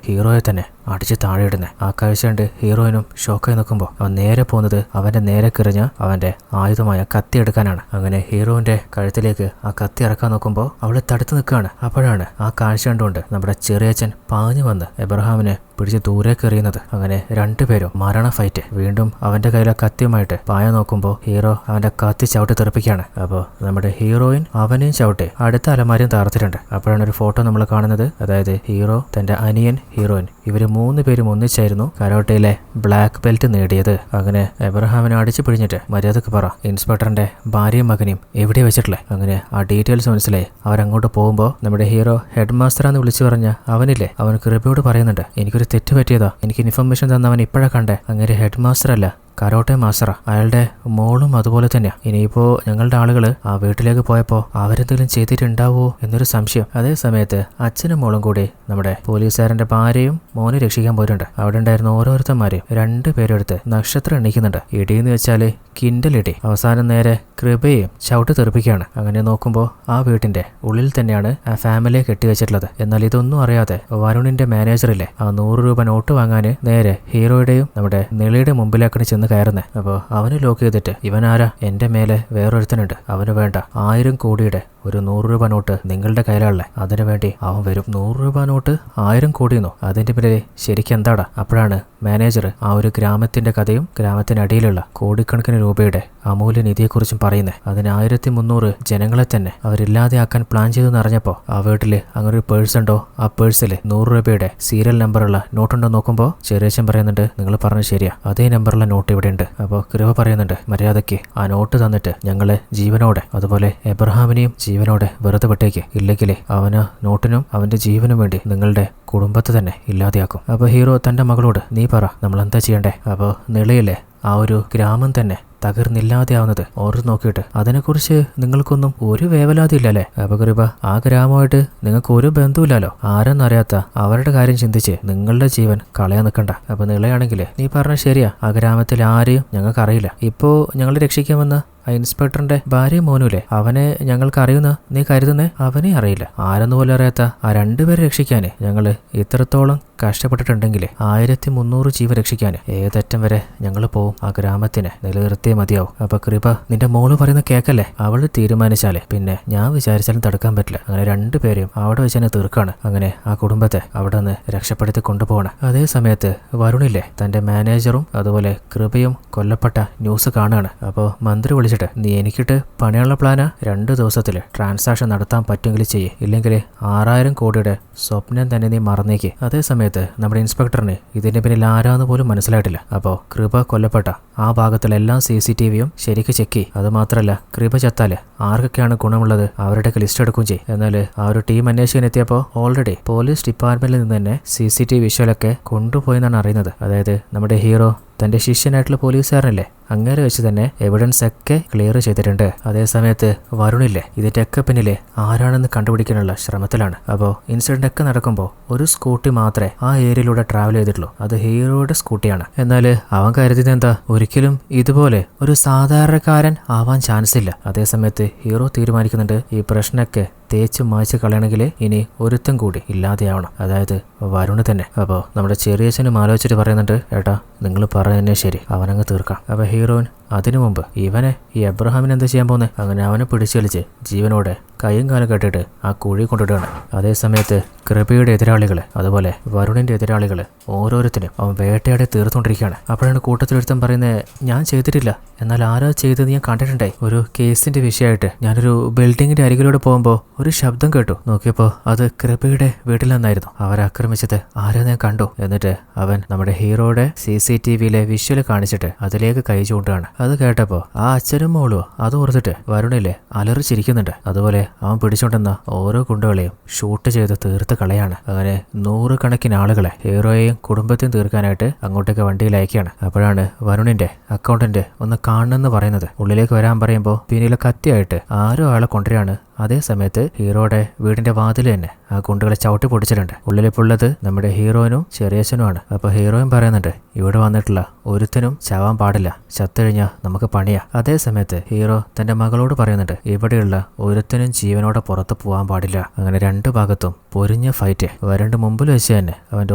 ഹീറോയെ തന്നെ അടിച്ച് താഴെ ഇടുന്നത്. ആ കാഴ്ച കണ്ട് ഹീറോയിനും ഷോക്കായി നോക്കുമ്പോൾ അവൻ നേരെ പോകുന്നത് അവന്റെ നേരെ കിറിഞ്ഞ അവന്റെ ആയുധമായ കത്തി എടുക്കാനാണ്. അങ്ങനെ ഹീറോയിന്റെ കഴുത്തിലേക്ക് ആ കത്തി ഇറക്കാൻ നോക്കുമ്പോൾ അവളെ തടുത്തു നിൽക്കുകയാണ്. അപ്പോഴാണ് ആ കാഴ്ച കണ്ടുകൊണ്ട് നമ്മുടെ ചെറിയച്ഛൻ പാഞ്ഞു വന്ന് എബ്രഹാമിനെ പിടിച്ച് ദൂരേക്ക് എറിയുന്നത്. അങ്ങനെ 2 പേരും മരണ ഫൈറ്റ്. വീണ്ടും അവന്റെ കയ്യിലെ കത്തിയുമായിട്ട് പായ നോക്കുമ്പോൾ ഹീറോ അവന്റെ കത്തി ചവിട്ടി തെറിപ്പിക്കുകയാണ്. അപ്പോൾ നമ്മുടെ ഹീറോയിൻ അവനെയും ചവിട്ടി അടുത്ത അലമാരയും താർത്തിട്ടുണ്ട്. അപ്പോഴാണ് ഒരു ഫോട്ടോ നമ്മൾ കാണുന്നത്. അതായത് ഹീറോ, തന്റെ അനിയൻ, ഹീറോയിൻ, ഇവര് 3 പേരും ഒന്നിച്ചായിരുന്നു കരോട്ടയിലെ ബ്ലാക്ക് ബെൽറ്റ് നേടിയത്. അങ്ങനെ എബ്രഹാമിനെ അടിച്ചു പിടിഞ്ഞിട്ട്, മര്യാദക്ക് പറ, ഇൻസ്പെക്ടറിന്റെ ഭാര്യയും മകനെയും എവിടെ വെച്ചിട്ടില്ലേ? അങ്ങനെ ആ ഡീറ്റെയിൽസ് മനസ്സിലായി. അവരങ്ങോട്ട് പോകുമ്പോൾ നമ്മുടെ ഹീറോ ഹെഡ് മാസ്റ്ററാന്ന് വിളിച്ചു പറഞ്ഞ അവനില്ലേ, അവൻ കൃപയോട് പറയുന്നുണ്ട്, എനിക്കൊരു തെറ്റ് പറ്റിയതാ, എനിക്ക് ഇൻഫർമേഷൻ തന്നവൻ ഇപ്പോഴാ കണ്ടേ. അങ്ങനെ ഹെഡ് മാസ്റ്റർ അല്ല, കരോട്ടെ മാസ്റ്ററാ. അയാളുടെ മോളും അതുപോലെ തന്നെയാ. ഇനിയിപ്പോ ഞങ്ങളുടെ ആളുകള് ആ വീട്ടിലേക്ക് പോയപ്പോ അവരെന്തെങ്കിലും ചെയ്തിട്ടുണ്ടാവോ എന്നൊരു സംശയം. അതേ സമയത്ത് അച്ഛനും മോളും കൂടി നമ്മുടെ പോലീസുകാരന്റെ ഭാര്യയും മോനെ രക്ഷിക്കാൻ പോയിട്ടുണ്ട്. അവിടെ ഉണ്ടായിരുന്ന ഓരോരുത്തന്മാരെയും 2 പേരെടുത്ത് നക്ഷത്രം എണ്ണിക്കുന്നുണ്ട്. ഇടിയെന്ന് വെച്ചാല് കിൻഡലിടി. അവസാനം നേരെ കൃപയും ചവിട്ട് തെറിപ്പിക്കുകയാണ്. അങ്ങനെ നോക്കുമ്പോൾ ആ വീട്ടിന്റെ ഉള്ളിൽ തന്നെയാണ് ആ ഫാമിലിയെ കെട്ടിവെച്ചിട്ടുള്ളത്. എന്നാൽ ഇതൊന്നും അറിയാതെ വരുണിന്റെ മാനേജറില്ലേ ആ 100 രൂപ നോട്ട് വാങ്ങാന് നേരെ ഹീറോയുടെയും നമ്മുടെ നിളയുടെ മുമ്പിലേക്കാണ് ചെന്ന് കയറുന്നത്. അപ്പോൾ അവന് ലോക്ക് ചെയ്തിട്ട് ഇവനാരാ, എന്റെ മേലെ വേറൊരുത്തനുണ്ട്, അവന് വേണ്ട 1000 കോടിയുടെ ഒരു 100 രൂപ നോട്ട് നിങ്ങളുടെ കയ്യിലാണല്ലേ, അതിനു വേണ്ടി അവൻ വരും. 100 രൂപ നോട്ട് 1000 കോടിയെന്നോ, അതിന്റെ പിന്നിലെ ശരിക്കും എന്താടാ? അപ്പോഴാണ് മാനേജർ ആ ഒരു ഗ്രാമത്തിന്റെ കഥയും ഗ്രാമത്തിനടിയിലുള്ള കോടിക്കണക്കിന് രൂപയുടെ അമൂല്യ നിധിയെക്കുറിച്ചും പറയുന്നത്. അതിന് 1300 ജനങ്ങളെ തന്നെ അവരില്ലാതെയാക്കാൻ പ്ലാൻ ചെയ്തെന്ന് അറിഞ്ഞപ്പോൾ ആ വീട്ടില് അങ്ങനെ ഒരു പേഴ്സ് ഉണ്ടോ, ആ പേഴ്സിൽ 100 രൂപയുടെ സീരിയൽ നമ്പറുള്ള നോട്ടുണ്ടോ നോക്കുമ്പോൾ ചെറിയച്ഛൻ പറയുന്നുണ്ട്, നിങ്ങൾ പറഞ്ഞ ശരിയാ, അതേ നമ്പറുള്ള നോട്ട് ഇവിടെ ഉണ്ട്. അപ്പോൾ കൃപ പറയുന്നുണ്ട്, മര്യാദയ്ക്ക് ആ നോട്ട് തന്നിട്ട് ഞങ്ങളെ ജീവനോടെ അതുപോലെ എബ്രഹാമിനെയും ജീവനോടെ വെറുതെ വിട്ടേക്ക്, ഇല്ലെങ്കിലേ അവന് നോട്ടിനും അവന്റെ ജീവനും വേണ്ടി നിങ്ങളുടെ കുടുംബത്തെ തന്നെ ഇല്ലാതെയാക്കും. അപ്പോൾ ഹീറോ തന്റെ മകളോട്, നീ പറ നമ്മൾ എന്താ ചെയ്യണ്ടേ? അപ്പോൾ നിളയിലെ ആ ഒരു ഗ്രാമം തന്നെ തകർന്നില്ലാതെയാവുന്നത് ഓർത്ത് നോക്കിയിട്ട് അതിനെക്കുറിച്ച് നിങ്ങൾക്കൊന്നും ഒരു വേവലാതി ഇല്ലല്ലേ? അപ്പൊ കൃപ, ആ ഗ്രാമമായിട്ട് നിങ്ങൾക്ക് ഒരു ബന്ധവുമില്ലല്ലോ, ആരെന്നറിയാത്ത അവരുടെ കാര്യം ചിന്തിച്ച് നിങ്ങളുടെ ജീവൻ കളയാൻ നിൽക്കണ്ട. അപ്പൊ നിളയാണെങ്കിൽ നീ പറഞ്ഞ ശരിയാ, ആ ഗ്രാമത്തിൽ ആരെയും ഞങ്ങൾക്കറിയില്ല. ഇപ്പോ ഞങ്ങൾ രക്ഷിക്കാമെന്ന് ആ ഇൻസ്പെക്ടറിന്റെ ഭാര്യയും മോനുല്ലേ, അവനെ ഞങ്ങൾക്ക് അറിയുന്ന നീ കരുതുന്നേ? അവനെ അറിയില്ല. ആരെന്ന് പോലും അറിയാത്ത ആ 2 പേരെ രക്ഷിക്കാന് ഞങ്ങള് ഇത്രത്തോളം കഷ്ടപ്പെട്ടിട്ടുണ്ടെങ്കിൽ 1300 ജീവ രക്ഷിക്കാന് ഏതറ്റം വരെ ഞങ്ങൾ പോവും. ആ ഗ്രാമത്തിനെ നിലനിർത്തിയേ മതിയാവും. അപ്പൊ കൃപ, നിന്റെ മോള് പറയുന്ന കേക്കല്ലേ? അവള് തീരുമാനിച്ചാലേ പിന്നെ ഞാൻ വിചാരിച്ചാലും തടുക്കാൻ പറ്റില്ല. അങ്ങനെ 2 പേരെയും അവിടെ വെച്ച് തന്നെ തീർക്കാണ്. അങ്ങനെ ആ കുടുംബത്തെ അവിടെ നിന്ന് രക്ഷപ്പെടുത്തി കൊണ്ടുപോകണം. അതേ സമയത്ത് വരുണില്ലേ, തന്റെ മാനേജറും അതുപോലെ കൃപയും കൊല്ലപ്പെട്ട ന്യൂസ് കാണുകയാണ്. അപ്പോൾ മന്ത്രി വിളിച്ചിട്ട്, നീ എനിക്കിട്ട് പണിയുള്ള പ്ലാനാ, 2 ദിവസത്തില് ട്രാൻസാക്ഷൻ നടത്താൻ പറ്റുമെങ്കിൽ ചെയ്യേ, ഇല്ലെങ്കിൽ 6000 കോടിയുടെ സ്വപ്നം തന്നെ നീ മറന്നേക്ക്. അതേ സമയത്ത് നമ്മുടെ ഇൻസ്പെക്ടറിന് ഇതിന്റെ പിന്നിൽ ആരാന്ന് പോലും മനസ്സിലായിട്ടില്ല. അപ്പോൾ കൃപ കൊല്ലപ്പെട്ട ആ ഭാഗത്തുള്ള എല്ലാ CCTVയും ശരിക്ക് ചെക്ക് ചെയ്യും. അത് മാത്രമല്ല, കൃപ ചത്താല് ആർക്കൊക്കെയാണ് ഗുണമുള്ളത് അവരുടെയൊക്കെ ലിസ്റ്റ് എടുക്കുകയും ചെയ്യും. എന്നാൽ ആ ഒരു ടീം അന്വേഷിക്കാൻ എത്തിയപ്പോൾ ഓൾറെഡി പോലീസ് ഡിപ്പാർട്ട്മെന്റിൽ നിന്ന് തന്നെ CCTV വിഷ്വലൊക്കെ കൊണ്ടുപോയെന്നാണ് അറിയുന്നത്. അതായത് നമ്മുടെ ഹീറോ തന്റെ ശിഷ്യനായിട്ടുള്ള പോലീസുകാരനല്ലേ, അങ്ങനെ വെച്ച് തന്നെ എവിഡൻസ് ഒക്കെ ക്ലിയർ ചെയ്തിട്ടുണ്ട്. അതേ സമയത്ത് വരുണില്ലേ, ഇതിന്റെയൊക്കെ പിന്നിലെ ആരാണെന്ന് കണ്ടുപിടിക്കാനുള്ള ശ്രമത്തിലാണ്. അപ്പോൾ ഇൻസിഡന്റ് ഒക്കെ നടക്കുമ്പോൾ ഒരു സ്കൂട്ടി മാത്രമേ ആ ഏരിയയിലൂടെ ട്രാവൽ ചെയ്തിട്ടുള്ളൂ. അത് ഹീറോയുടെ സ്കൂട്ടിയാണ്. എന്നാൽ അവൻ കരുതിയത് എന്താ, ഒരിക്കലും ഇതുപോലെ ഒരു സാധാരണക്കാരൻ ആവാൻ ചാൻസ് ഇല്ല. അതേ സമയത്ത് ഹീറോ തീരുമാനിക്കുന്നുണ്ട്, ഈ പ്രശ്നമൊക്കെ തേച്ച് മായ്ച്ച് കളയണമെങ്കിൽ ഇനി ഒരുത്തം കൂടി ഇല്ലാതെയാവണം, അതായത് വരുണ് തന്നെ. അപ്പോൾ നമ്മുടെ ചെറിയച്ഛനും ആലോചിച്ചിട്ട് പറയുന്നുണ്ട്, ഏട്ടാ നിങ്ങൾ പറയുന്നതന്നെ ശരി, അവനങ്ങ് തീർക്കാം. അപ്പോൾ ഹീറോയിൻ അതിനു മുമ്പ് ഇവനെ ഈ എബ്രഹാമിനെ എന്താ ചെയ്യാൻ പോകുന്നത്? അങ്ങനെ അവനെ പിടിച്ചലിച്ച് ജീവനോടെ കൈയും കാലം കെട്ടിട്ട് ആ കുഴി കൊണ്ടിടുകയാണ്. അതേ സമയത്ത് കൃപയുടെ എതിരാളികള് അതുപോലെ വരുണിന്റെ എതിരാളികള് ഓരോരുത്തരും അവൻ വേട്ടയാടെ തീർത്തുകൊണ്ടിരിക്കുകയാണ്. അപ്പോഴാണ് കൂട്ടത്തിലൊരുത്തൻ പറയുന്നത്, ഞാൻ ചെയ്തിട്ടില്ല, എന്നാൽ ആരാ ചെയ്തത് ഞാൻ കണ്ടിട്ടുണ്ടായി. ഒരു കേസിന്റെ വിഷയമായിട്ട് ഞാനൊരു ബിൽഡിങ്ങിന്റെ അരികിലൂടെ പോകുമ്പോൾ ഒരു ശബ്ദം കേട്ടു. നോക്കിയപ്പോൾ അത് കൃപയുടെ വീട്ടിൽ നിന്നായിരുന്നു. അവരെ ആക്രമിച്ചത് ആരോ ഞാൻ കണ്ടു. എന്നിട്ട് അവൻ നമ്മുടെ ഹീറോയുടെ CCTVയിലെ വിഷ്വല് കാണിച്ചിട്ട് അതിലേക്ക് കൈ ചൂണ്ടാണ്. അത് കേട്ടപ്പോൾ ആ അച്ഛനും മോളും അത് ഓർത്തിട്ട് വരുണില്ലേ അലറിച്ചിരിക്കുന്നുണ്ട്. അതുപോലെ അവൻ പിടിച്ചോണ്ടെന്ന ഓരോ ഗുണ്ടകളെയും ഷൂട്ട് ചെയ്ത് തീർത്ത് കളയാണ്. അങ്ങനെ 100 കണക്കിന് ആളുകളെ ഹീറോയെയും കുടുംബത്തെയും തീർക്കാനായിട്ട് അങ്ങോട്ടേക്ക് വണ്ടിയിൽ അയക്കുകയാണ്. അപ്പോഴാണ് വരുണിന്റെ അക്കൗണ്ടന്റ് ഒന്ന് കാണണമെന്ന് പറയുന്നത്. ഉള്ളിലേക്ക് വരാൻ പറയുമ്പോൾ പിന്നിലെ കത്തിയായിട്ട് ആരോ ആളെ കൊണ്ടുവരികയാണ്. അതേ സമയത്ത് ഹീറോയുടെ വീടിന്റെ വാതിൽ തന്നെ ആ ഗുണ്ടുകളെ ചവിട്ടി പൊടിച്ചിട്ടുണ്ട്. ഉള്ളിലിപ്പോൾ ഉള്ളത് നമ്മുടെ ഹീറോയിനും ചെറിയച്ഛനുമാണ്. അപ്പൊ ഹീറോയും പറയുന്നുണ്ട്, ഇവിടെ വന്നിട്ടുള്ള ഒരുത്തനും ചാവാൻ പാടില്ല, ചത്തുകഴിഞ്ഞാൽ നമുക്ക് പണിയാ. അതേ സമയത്ത് ഹീറോ തന്റെ മകളോട് പറയുന്നുണ്ട്, ഇവിടെയുള്ള ഒരുത്തനും ജീവനോടെ പുറത്ത് പോകാൻ പാടില്ല. അങ്ങനെ 2 ഭാഗത്തും പൊരിഞ്ഞ ഫൈറ്റ്. വരണ്ട് മുമ്പിൽ വെച്ച് തന്നെ അവന്റെ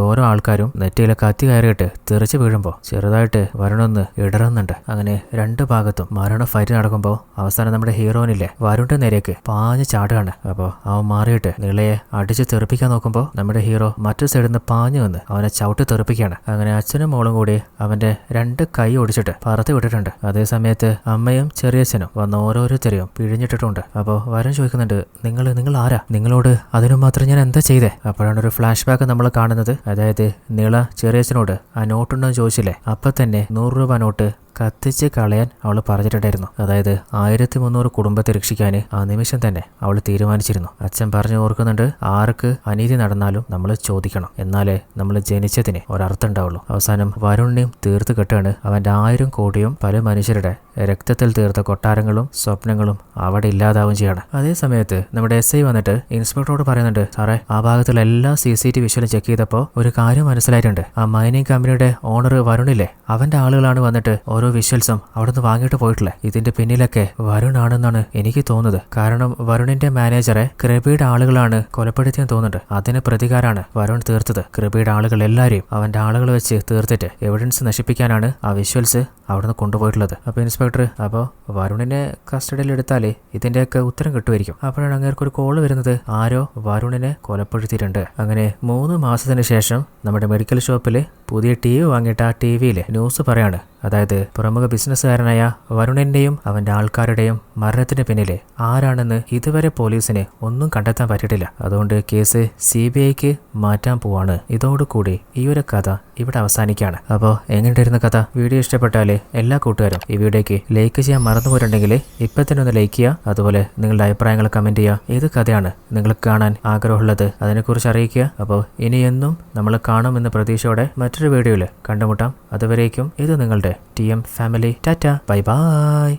ഓരോ ആൾക്കാരും നെറ്റിയിലെ കത്തി കയറിയിട്ട് തെറിച്ച് വീഴുമ്പോൾ ചെറുതായിട്ട് വരണൊന്ന് ഇടറുന്നുണ്ട്. അങ്ങനെ 2 ഭാഗത്തും മരണ ഫൈറ്റ് നടക്കുമ്പോൾ അവസാനം നമ്മുടെ ഹീറോയിനില്ലേ വരുണിന്റെ നേരേക്ക് പാഞ്ഞ് ചാടുകയാണ്. അപ്പോൾ അവൻ മാറിയിട്ട് നിളയെ അടിച്ച് തെറിപ്പിക്കാൻ നോക്കുമ്പോൾ നമ്മുടെ ഹീറോ മറ്റു സൈഡിൽ നിന്ന് പാഞ്ഞു വന്ന് അവനെ ചവിട്ടി തെറിപ്പിക്കുകയാണ്. അങ്ങനെ അച്ഛനും മോളും കൂടി അവന്റെ 2 കൈ ഒടിച്ചിട്ട് പറത്തി വിട്ടിട്ടുണ്ട്. അതേ സമയത്ത് അമ്മയും ചെറിയച്ഛനും വന്ന ഓരോരുത്തരെയും പിഴിഞ്ഞിട്ടിട്ടുണ്ട്. അപ്പോൾ വരൻ ചോദിക്കുന്നുണ്ട്, നിങ്ങൾ ആരാ? നിങ്ങളോട് അതിനു മാത്രം ഞാൻ എന്താ ചെയ്തേ? അപ്പോഴാണ് ഒരു ഫ്ലാഷ് ബാക്ക് നമ്മൾ കാണുന്നത്. അതായത് നിള ചെറിയച്ഛനോട് ആ നോട്ടുണ്ടോ ചോദിച്ചില്ലേ, അപ്പൊ തന്നെ 100 രൂപ നോട്ട് കത്തിച്ച് കളയാൻ അവൾ പറഞ്ഞിട്ടുണ്ടായിരുന്നു. അതായത് 1300 കുടുംബത്തെ രക്ഷിക്കാൻ ആ നിമിഷം തന്നെ അവൾ തീരുമാനിച്ചിരുന്നു. അച്ഛൻ പറഞ്ഞു ഓർക്കുന്നുണ്ട്, ആർക്ക് അനീതി നടന്നാലും നമ്മൾ ചോദിക്കണം, എന്നാലേ നമ്മൾ ജനിച്ചതിന് ഒരർത്ഥം ഉണ്ടാവുള്ളൂ. അവസാനം വരുണിനെയും തീർത്ത് കെട്ടാണ്. അവന്റെ 1000 കോടിയും പല മനുഷ്യരുടെ രക്തത്തിൽ തീർത്ത കൊട്ടാരങ്ങളും സ്വപ്നങ്ങളും അവിടെ ഇല്ലാതാവും ചെയ്യാണ്. അതേ സമയത്ത് നമ്മുടെ SI വന്നിട്ട് ഇൻസ്പെക്ടറോട് പറയുന്നുണ്ട്, സാറേ ആ ഭാഗത്തുള്ള എല്ലാ CCTV വിഷ്വലും ചെക്ക് ചെയ്തപ്പോൾ ഒരു കാര്യം മനസ്സിലായിട്ടുണ്ട്. ആ മൈനിങ് കമ്പനിയുടെ ഓണർ വരുണില്ലേ, അവന്റെ ആളുകളാണ് വന്നിട്ട് ഓരോ വിഷ്വൽസും അവിടുന്ന് വാങ്ങിയിട്ട് പോയിട്ടില്ലേ. ഇതിന്റെ പിന്നിലൊക്കെ വരുൺ ആണെന്നാണ് എനിക്ക് തോന്നുന്നത്. കാരണം വരുണിന്റെ മാനേജറെ കൃപയുടെ ആളുകളാണ് കൊലപ്പെടുത്തിയെന്ന് തോന്നുന്നുണ്ട്. അതിന് പ്രതികാരാണ് വരുൺ തീർത്തത്. കൃപയുടെ ആളുകൾ എല്ലാവരെയും അവന്റെ ആളുകൾ വെച്ച് തീർത്തിട്ട് എവിഡൻസ് നശിപ്പിക്കാനാണ് ആ വിഷ്വൽസ് അവിടുന്ന് കൊണ്ടുപോയിട്ടുള്ളത്. അപ്പൊ ഇൻസ്പെക്ടർ, അപ്പോൾ വരുണിനെ കസ്റ്റഡിയിൽ എടുത്താലേ ഇതിന്റെയൊക്കെ ഉത്തരം കിട്ടുമായിരിക്കും. അപ്പോഴാണ് അങ്ങേർക്ക് ഒരു കോള് വരുന്നത്, ആരോ വരുണിനെ കൊലപ്പെടുത്തിയിട്ടുണ്ട്. അങ്ങനെ 3 മാസത്തിന് ശേഷം നമ്മുടെ മെഡിക്കൽ ഷോപ്പിൽ പുതിയ TV വാങ്ങിയിട്ട് ആ TV-യിൽ ന്യൂസ് പറയാണ്. അതായത് പ്രമുഖ ബിസിനസ്സുകാരനായ വരുണിന്റെയും അവന്റെ ആൾക്കാരുടെയും മരണത്തിന് പിന്നിലെ ആരാണെന്ന് ഇതുവരെ പോലീസിന് ഒന്നും കണ്ടെത്താൻ പറ്റിയിട്ടില്ല. അതുകൊണ്ട് കേസ് CBIക്ക് മാറ്റാൻ പോവാണ്. ഇതോടുകൂടി ഈ ഒരു കഥ ഇവിടെ അവസാനിക്കുകയാണ്. അപ്പോൾ എങ്ങനെയായിരുന്നു കഥ? വീഡിയോ ഇഷ്ടപ്പെട്ടാലേ എല്ലാ കൂട്ടുകാരും ഈ വീഡിയോയ്ക്ക് ലൈക്ക് ചെയ്യാൻ മറന്നുപോയിട്ടുണ്ടെങ്കിൽ ഇപ്പം തന്നെ ഒന്ന് ലൈക്ക് ചെയ്യുക. അതുപോലെ നിങ്ങളുടെ അഭിപ്രായങ്ങൾ കമന്റ് ചെയ്യുക. ഏത് കഥയാണ് നിങ്ങൾക്ക് കാണാൻ ആഗ്രഹമുള്ളത് അതിനെക്കുറിച്ച് അറിയിക്കുക. അപ്പോൾ ഇനിയെന്നും നമ്മൾ കാണുമെന്ന പ്രതീക്ഷയോടെ മറ്റൊരു വീഡിയോയിൽ കണ്ടുമുട്ടാം. അതുവരേക്കും ഇത് നിങ്ങളുടെ TM family. Tata, bye bye.